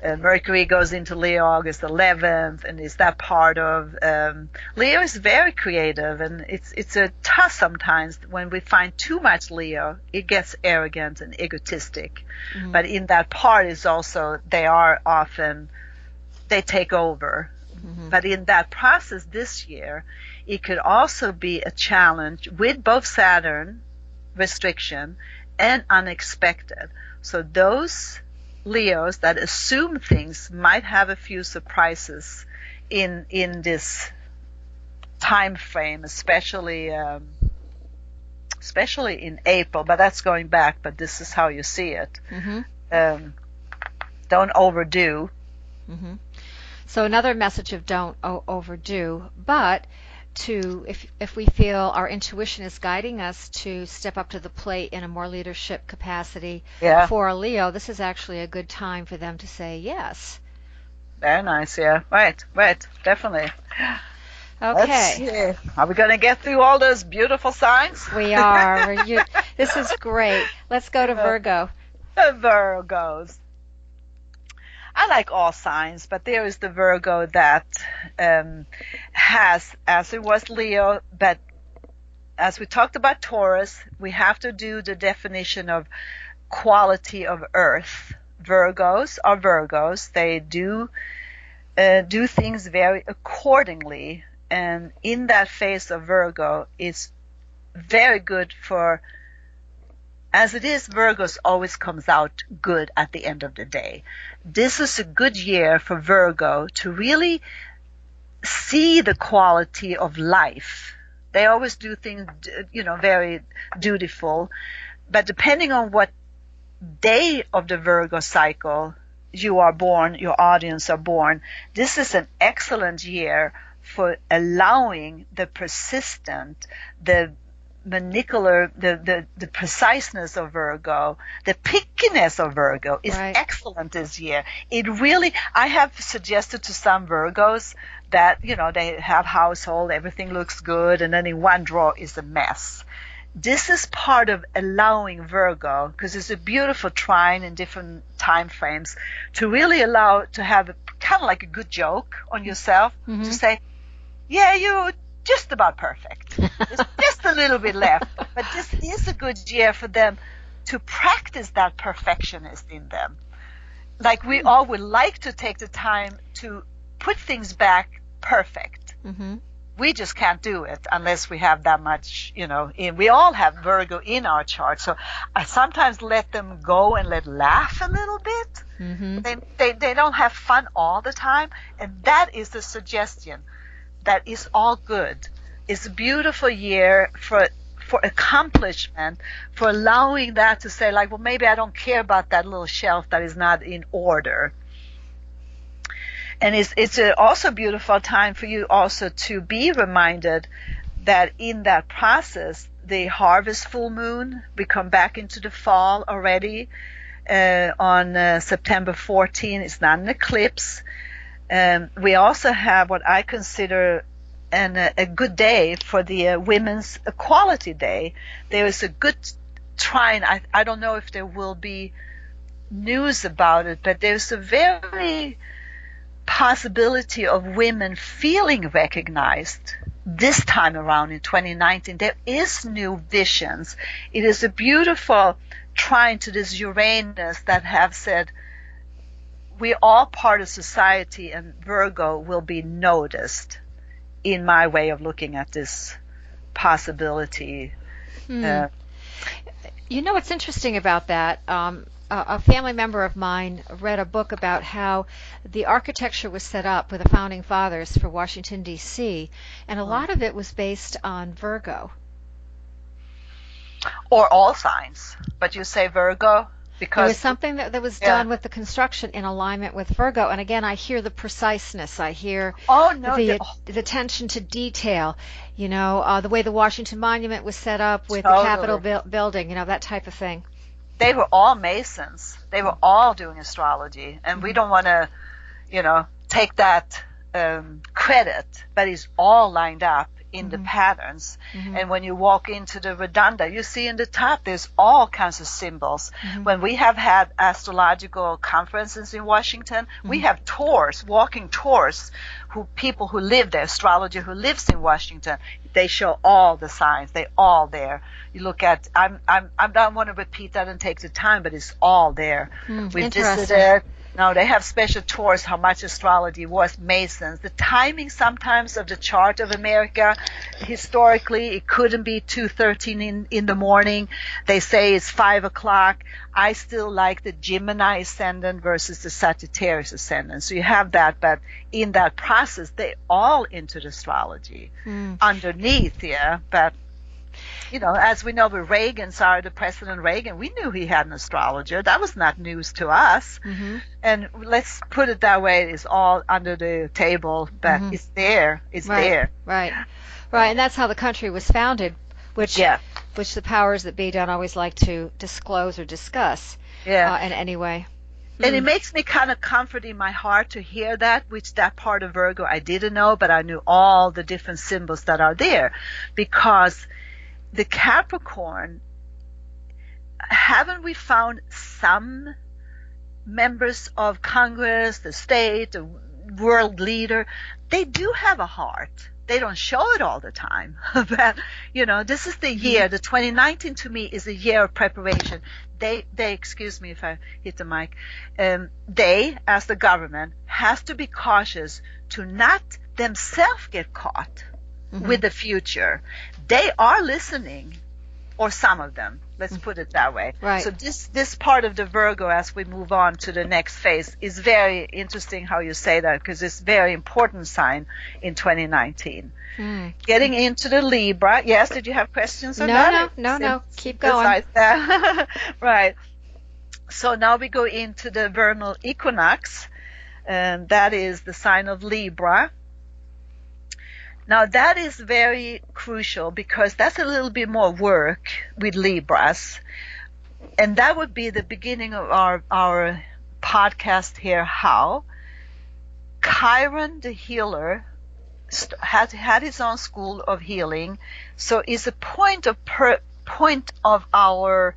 Mercury goes into Leo August 11th, and is that part of Leo is very creative, and it's a tough sometimes when we find too much Leo, it gets arrogant and egotistic. But in that part is also they take over. But in that process this year, it could also be a challenge with both Saturn restriction and unexpected. So those Leos that assume things might have a few surprises in this time frame, especially in April. But that's going back. But this is how you see it. Don't overdo. So another message of don't overdo, but if we feel our intuition is guiding us to step up to the plate in a more leadership capacity for a Leo, this is actually a good time for them to say yes. Very nice, yeah. Right, definitely. Okay. Are we going to get through all those beautiful signs? We are. This is great. Let's go to Virgo. Virgos. I like all signs, but there is the Virgo that has, as it was Leo, but as we talked about Taurus, we have to do the definition of quality of earth. Virgos are Virgos. They do things very accordingly. And in that phase of Virgo, it's very good for, as it is, Virgos always comes out good at the end of the day. This is a good year for Virgo to really see the quality of life. They always do things, very dutiful. But depending on what day of the Virgo cycle you are born, your audience are born, this is an excellent year for allowing the persistent, the manicular, the preciseness of Virgo, the pickiness of Virgo is excellent this year. It really, I have suggested to some Virgos that, they have household, everything looks good, and then in one drawer is a mess. This is part of allowing Virgo, because it's a beautiful trine in different time frames, to really allow to have kind of like a good joke on yourself, to say, yeah, you're just about perfect. There's just a little bit left. But this is a good year for them to practice that perfectionist in them. Like we all would like to take the time to put things back perfect. We just can't do it unless we have that much, we all have Virgo in our chart. So I sometimes let them go and laugh a little bit. They don't have fun all the time. And that is the suggestion. That is all good. It's a beautiful year for accomplishment, for allowing that to say, like, well, maybe I don't care about that little shelf that is not in order. And it's also a beautiful time for you also to be reminded that in that process, the harvest full moon, we come back into the fall already on September 14. It's not an eclipse. We also have what I consider a good day for the Women's Equality Day. There is a good trine. I don't know if there will be news about it, but there's a very possibility of women feeling recognized this time around in 2019. There is new visions. It is a beautiful trine to this Uranus that have said, we're all part of society, and Virgo will be noticed, in my way of looking at this possibility. What's interesting about that, a family member of mine read a book about how the architecture was set up with the founding fathers for Washington, D.C., and a lot of it was based on Virgo. Or all signs, but you say Virgo? Because it was something that was done with the construction in alignment with Virgo. And again, I hear the preciseness. I hear the attention to detail. The way the Washington Monument was set up with the Capitol building, that type of thing. They were all Masons. They were all doing astrology. And we don't want to, take that credit, but it's all lined up in the patterns. And when you walk into the Redunda, you see in the top there's all kinds of symbols. When we have had astrological conferences in Washington, we have tours, walking tours, people who live there, astrologer who lives in Washington, they show all the signs. They're all there. You look at, I don't want to repeat that and take the time, but it's all there. We visited. No, they have special tours, how much astrology was Masons. The timing sometimes of the chart of America, historically, it couldn't be 2:13 in the morning. They say it's 5 o'clock. I still like the Gemini ascendant versus the Sagittarius ascendant. So you have that, but in that process, they all entered astrology underneath, but as we know with Reagan, the President Reagan, we knew he had an astrologer. That was not news to us. And let's put it that way, it's all under the table, but it's there. It's there. Right. And that's how the country was founded, which the powers that be don't always like to disclose or discuss in any way. And it makes me kind of comfort in my heart to hear that, which that part of Virgo I didn't know, but I knew all the different symbols that are there, because the Capricorn, haven't we found some members of Congress, the state, the world leader, they do have a heart. they don't show it all the time. But, this is the year. The 2019 to me is a year of preparation. They, excuse me if I hit the mic, they, as the government, has to be cautious to not themselves get caught with the future. They are listening, or some of them. Let's put it that way. Right. So this part of the Virgo, as we move on to the next phase, is very interesting how you say that, because it's a very important sign in 2019. Getting into the Libra. Yes, did you have questions on that? No. Keep going. Besides that. Right. So now we go into the vernal equinox, and that is the sign of Libra. Now that is very crucial because that's a little bit more work with Libras. And that would be the beginning of our podcast here, how Chiron the healer had his own school of healing. So it's a point of our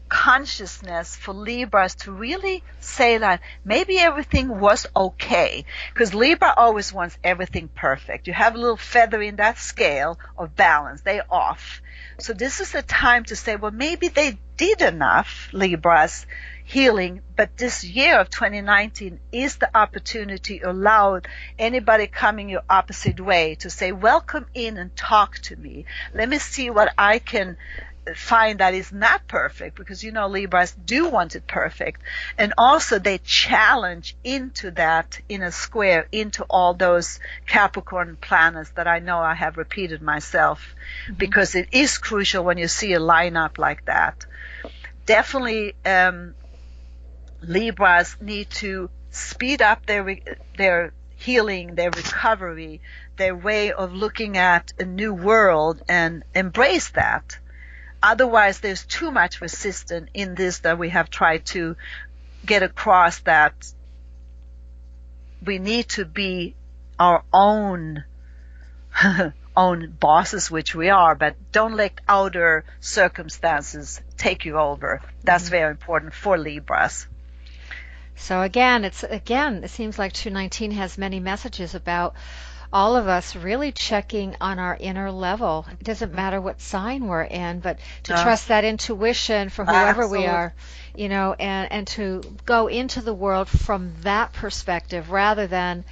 consciousness for Libras to really say that maybe everything was okay, because Libra always wants everything perfect. You have a little feather in that scale of balance. They're off. So this is a time to say, well, maybe they did enough, Libras, healing, but this year of 2019 is the opportunity to allow anybody coming your opposite way to say, welcome in and talk to me. Let me see what I can find that is not perfect, because Libras do want it perfect. And also they challenge into that in a square into all those Capricorn planets that I know I have repeated myself, because it is crucial when you see a lineup like that. Definitely Libras need to speed up their healing, their recovery, their way of looking at a new world, and embrace that. Otherwise, there's too much resistance in this that we have tried to get across, that we need to be our own bosses, which we are, but don't let outer circumstances take you over. That's very important for Libras. So it seems like 219 has many messages about all of us really checking on our inner level. It doesn't matter what sign we're in, but to trust that intuition for whoever we are, and to go into the world from that perspective rather than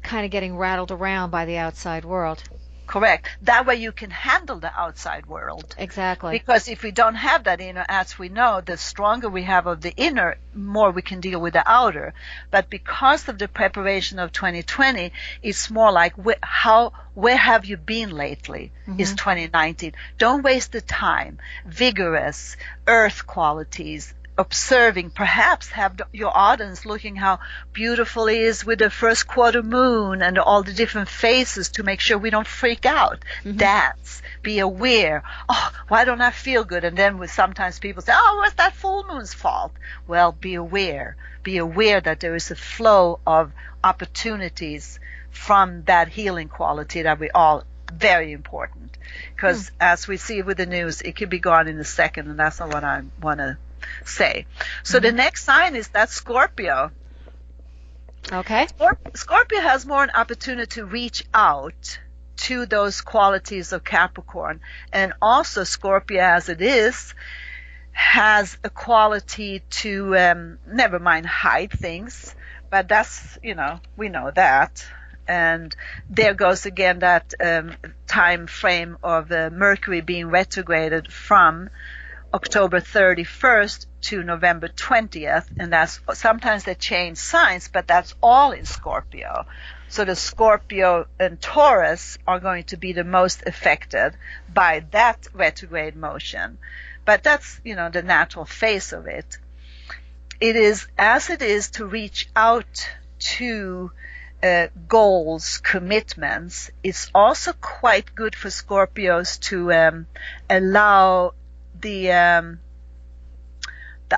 kind of getting rattled around by the outside world. Correct. That way you can handle the outside world. Exactly. Because if we don't have that inner, as we know, the stronger we have of the inner, more we can deal with the outer. But because of the preparation of 2020, it's more like, where have you been lately? Is 2019. Don't waste the time. Vigorous, earth qualities, observing, perhaps have your audience looking how beautiful it is with the first quarter moon and all the different phases to make sure we don't freak out. Dance, be aware. Oh, why don't I feel good? And then sometimes people say, oh, what's that full moon's fault? Well, be aware. Be aware that there is a flow of opportunities from that healing quality that we all, very important. Because as we see with the news, it could be gone in a second, and that's not what I want to say. So the next sign is that Scorpio. Okay. Scorpio has more an opportunity to reach out to those qualities of Capricorn. And also Scorpio, as it is, has a quality to, never mind hide things, but that's, we know that. And there goes again that time frame of Mercury being retrograded from October 31st to November 20th, and that's sometimes they change signs, but that's all in Scorpio. So the Scorpio and Taurus are going to be the most affected by that retrograde motion. But that's, the natural phase of it. It is, as it is, to reach out to goals, commitments. It's also quite good for Scorpios to allow the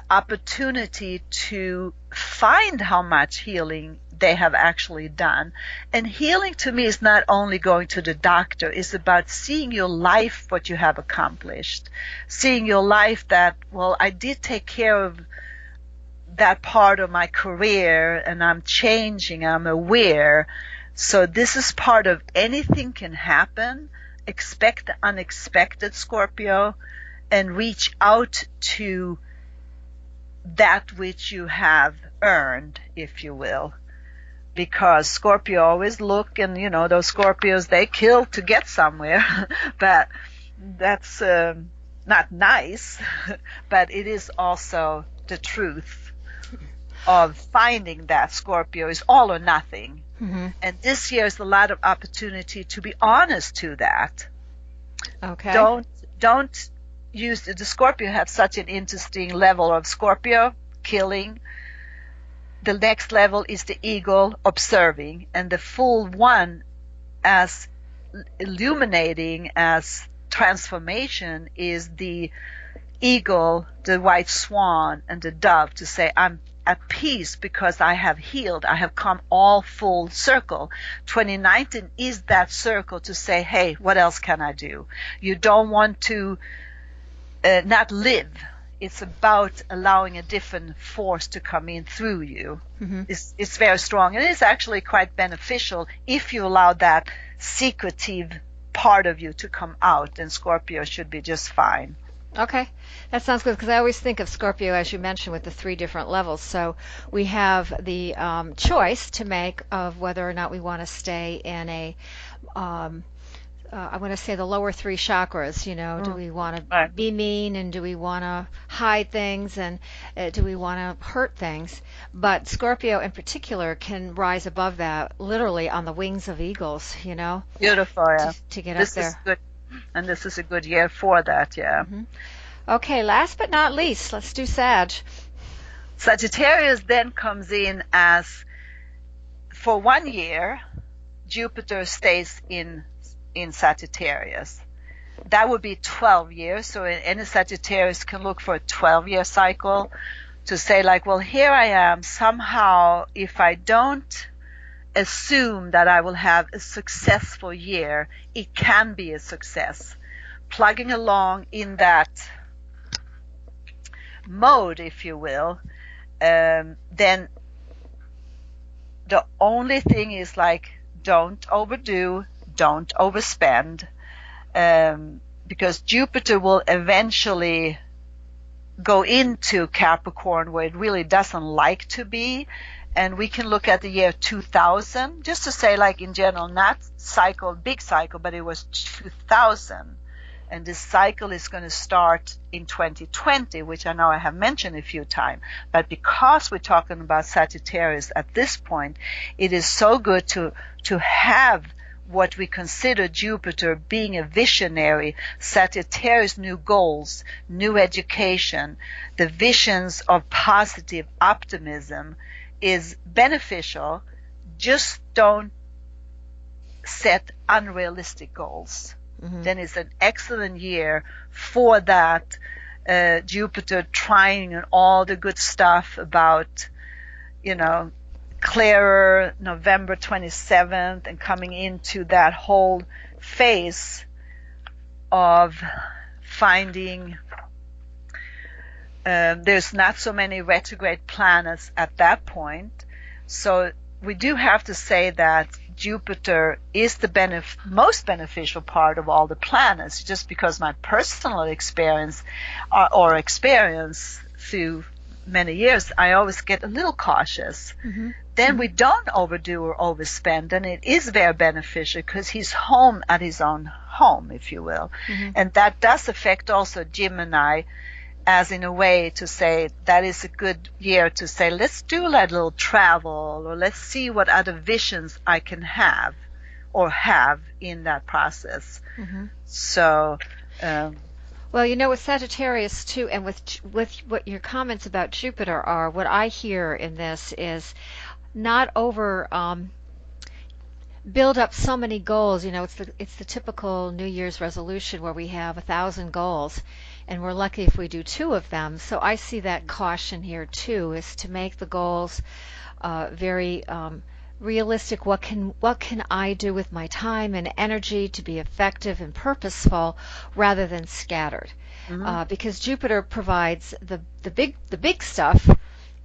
opportunity to find how much healing they have actually done. And healing to me is not only going to the doctor, it's about seeing your life, what you have accomplished, seeing your life that, well, I did take care of that part of my career and I'm changing, I'm aware. So this is part of anything can happen. Expect the unexpected, Scorpio, and reach out to that which you have earned, if you will. Because Scorpio always look, and those Scorpios, they kill to get somewhere. But that's not nice, but it is also the truth of finding that Scorpio is all or nothing. Mm-hmm. And this year is a lot of opportunity to be honest to that. Okay. Don't use the Scorpio have such an interesting level of Scorpio killing. The next level is the eagle observing, and the full one as illuminating as transformation is the eagle, the white swan, and the dove, to say, I'm at peace because I have healed. I have come all full circle. 2019 is that circle to say, hey, what else can I do? You don't want to not live. It's about allowing a different force to come in through you. Mm-hmm. It's very strong. And it's actually quite beneficial if you allow that secretive part of you to come out, then Scorpio should be just fine. Okay, that sounds good, because I always think of Scorpio, as you mentioned, with the 3 different levels. So we have the choice to make of whether or not we want to stay in a, I want to say the lower 3 chakras. Do we want to be mean, and do we want to hide things, and do we want to hurt things? But Scorpio in particular can rise above that, literally on the wings of eagles, Beautiful, yeah. To get this up there. Is good. And this is a good year for that, yeah. Mm-hmm. Okay, last but not least, let's do Sag. Sagittarius then comes in as, for 1 year, Jupiter stays in Sagittarius. That would be 12 years. So any Sagittarius can look for a 12-year cycle to say, like, well, here I am. Somehow, if I don't assume that I will have a successful year, it can be a success. Plugging along in that mode, if you will, then the only thing is, like, don't overdo, don't overspend, because Jupiter will eventually go into Capricorn where it really doesn't like to be. And we can look at the year 2000, just to say, like, in general, not cycle, big cycle, but it was 2000. And this cycle is going to start in 2020, which I know I have mentioned a few times. But because we're talking about Sagittarius at this point, it is so good to have what we consider Jupiter being a visionary. Sagittarius, new goals, new education, the visions of positive optimism is beneficial. Just don't set unrealistic goals. Mm-hmm. Then it's an excellent year for that. Jupiter trying and all the good stuff about, clearer November 27th and coming into that whole phase of finding there's not so many retrograde planets at that point. So we do have to say that Jupiter is the most beneficial part of all the planets, just because my personal experience or experience through many years, I always get a little cautious. Mm-hmm. Then we don't overdo or overspend, and it is very beneficial because he's home at his own home, if you will. Mm-hmm. And that does affect also Gemini, as in a way to say that is a good year to say, let's do a little travel, or let's see what other visions I can have in that process. Mm-hmm. So, well, with Sagittarius too, and with what your comments about Jupiter are, what I hear in this is not over build up so many goals. It's the typical New Year's resolution where we have 1,000 goals, and we're lucky if we do 2 of them. So I see that caution here too, is to make the goals very realistic. What can I do with my time and energy to be effective and purposeful rather than scattered? Mm-hmm. Because Jupiter provides the big stuff, right.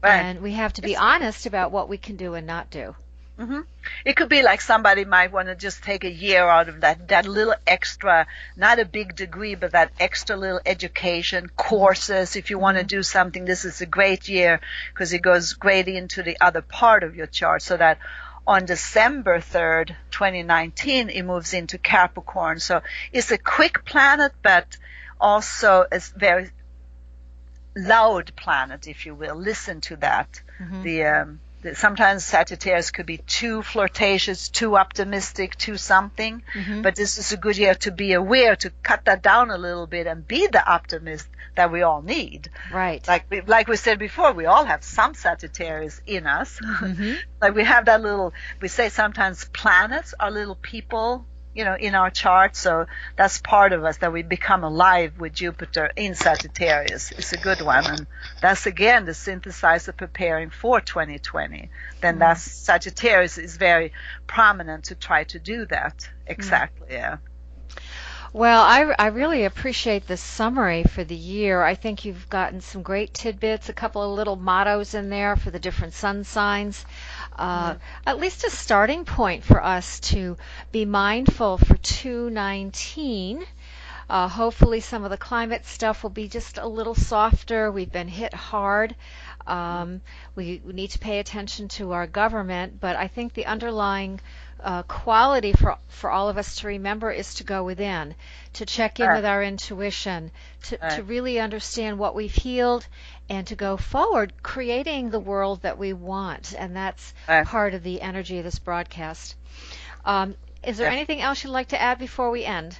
And we have to be honest about what we can do and not do. hmm It could be like somebody might want to just take a year out of that little extra, not a big degree, but that extra little education, courses. If you want to do something, this is a great year because it goes great into the other part of your chart, so that on December 3rd, 2019, it moves into Capricorn. So it's a quick planet, but also a very loud planet, if you will. Listen to that. Sometimes Sagittarius could be too flirtatious, too optimistic, too something. But this is a good year to be aware, to cut that down a little bit and be the optimist that we all need. Right. Like we said before, we all have some Sagittarius in us. Like we have that little, we say sometimes planets are little people, in our chart. So that's part of us, that we become alive with Jupiter in Sagittarius. It's a good one. And that's, again, the synthesizer preparing for 2020. Then that's Sagittarius is very prominent to try to do that. Exactly, yeah. Well, I really appreciate this summary for the year. I think you've gotten some great tidbits, a couple of little mottos in there for the different sun signs. At least a starting point for us to be mindful for 2019. Hopefully some of the climate stuff will be just a little softer. We've been hit hard. We need to pay attention to our government, but I think the underlying quality for all of us to remember is to go within, to check in with our intuition, to really understand what we've healed, and to go forward creating the world that we want. And that's part of the energy of this broadcast. Is there anything else you'd like to add before we end?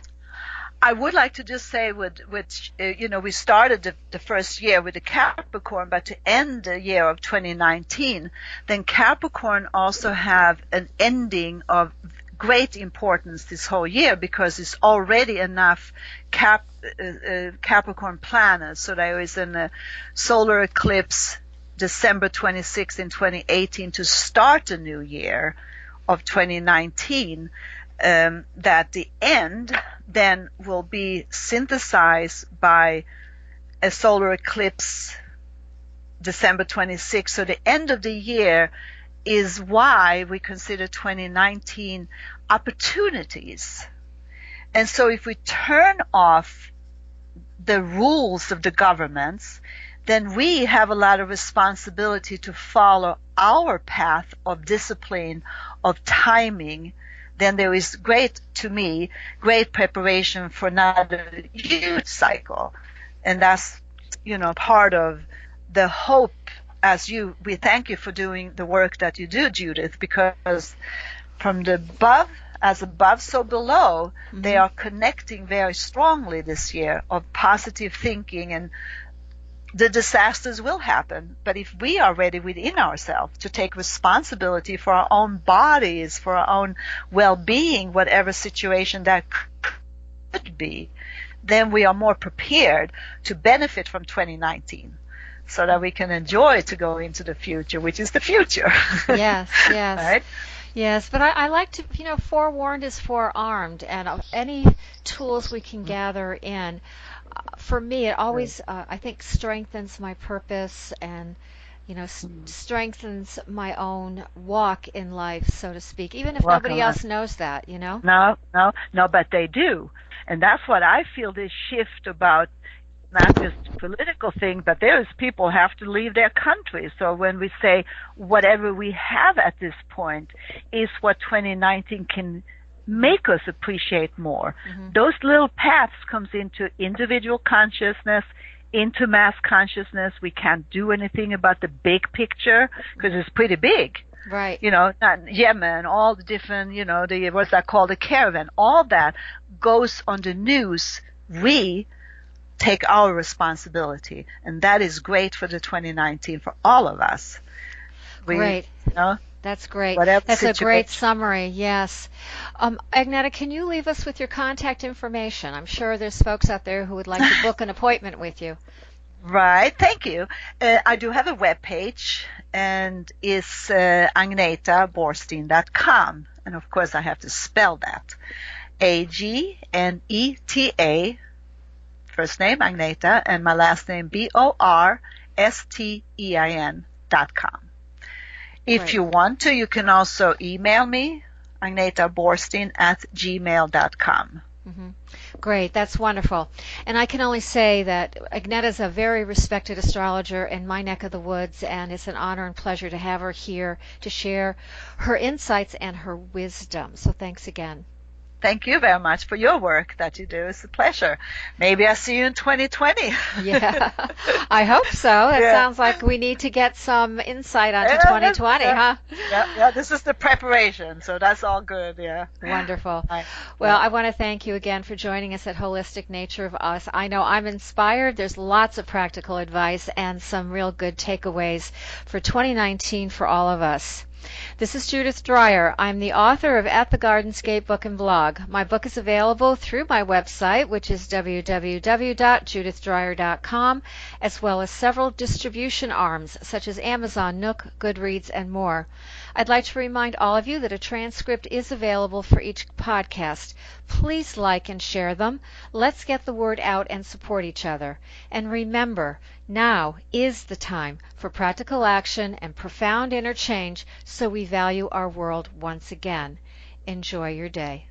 I would like to just say, we started the first year with the Capricorn, but to end the year of 2019, then Capricorn also have an ending of great importance this whole year, because it's already enough Capricorn planets. So there is a solar eclipse December 26th in 2018 to start the new year of 2019. That the end then will be synthesized by a solar eclipse December 26th. So the end of the year is why we consider 2019 opportunities. And so if we turn off the rules of the governments, then we have a lot of responsibility to follow our path of discipline, of timing. Then there is great preparation for another huge cycle. And that's, part of the hope. We thank you for doing the work that you do, Judith, because from the above, as above, so below, they are connecting very strongly this year of positive thinking, and the disasters will happen. But if we are ready within ourselves to take responsibility for our own bodies, for our own well-being, whatever situation that could be, then we are more prepared to benefit from 2019 so that we can enjoy to go into the future, which is the future. Yes. Right? Yes, but I like to, forewarned is forearmed, and any tools we can gather in. For me, it always, I think, strengthens my purpose and, strengthens my own walk in life, so to speak, even if nobody else knows that, No, but they do. And that's what I feel this shift about, not just political thing, but there's people have to leave their country. So when we say whatever we have at this point is what 2019 can make us appreciate more. Those little paths comes into individual consciousness, into mass consciousness. We can't do anything about the big picture because it's pretty big. Right. Not Yemen, all the different, what's that called, the caravan, all that goes on the news. We take our responsibility, and that is great for the 2019 for all of us. Great. That's great. That's a great summary, yes. Agneta, can you leave us with your contact information? I'm sure there's folks out there who would like to book an appointment with you. Right, thank you. I do have a webpage, and it's agnetaborstein.com. And of course I have to spell that. Agneta, first name Agneta, and my last name Borstein.com. If Right. you want to, you can also email me, agnetaborstein@gmail.com. Great, that's wonderful. And I can only say that Agneta is a very respected astrologer in my neck of the woods, and it's an honor and pleasure to have her here to share her insights and her wisdom. So thanks again. Thank you very much for your work that you do. It's a pleasure. Maybe I'll see you in 2020. Yeah, I hope so. It Yeah. sounds like we need to get some insight onto 2020, huh? Yeah, this is the preparation, so that's all good, yeah. Wonderful. Right. Well, I want to thank you again for joining us at Holistic Nature of Us. I know I'm inspired. There's lots of practical advice and some real good takeaways for 2019 for all of us. This is Judith Dreyer. I'm the author of At the Gardenscape book and blog. My book is available through my website, which is www.judithdreyer.com, as well as several distribution arms such as Amazon, Nook, Goodreads, and more. I'd like to remind all of you that a transcript is available for each podcast. Please like and share them. Let's get the word out and support each other. And remember, now is the time for practical action and profound inner change so we value our world once again. Enjoy your day.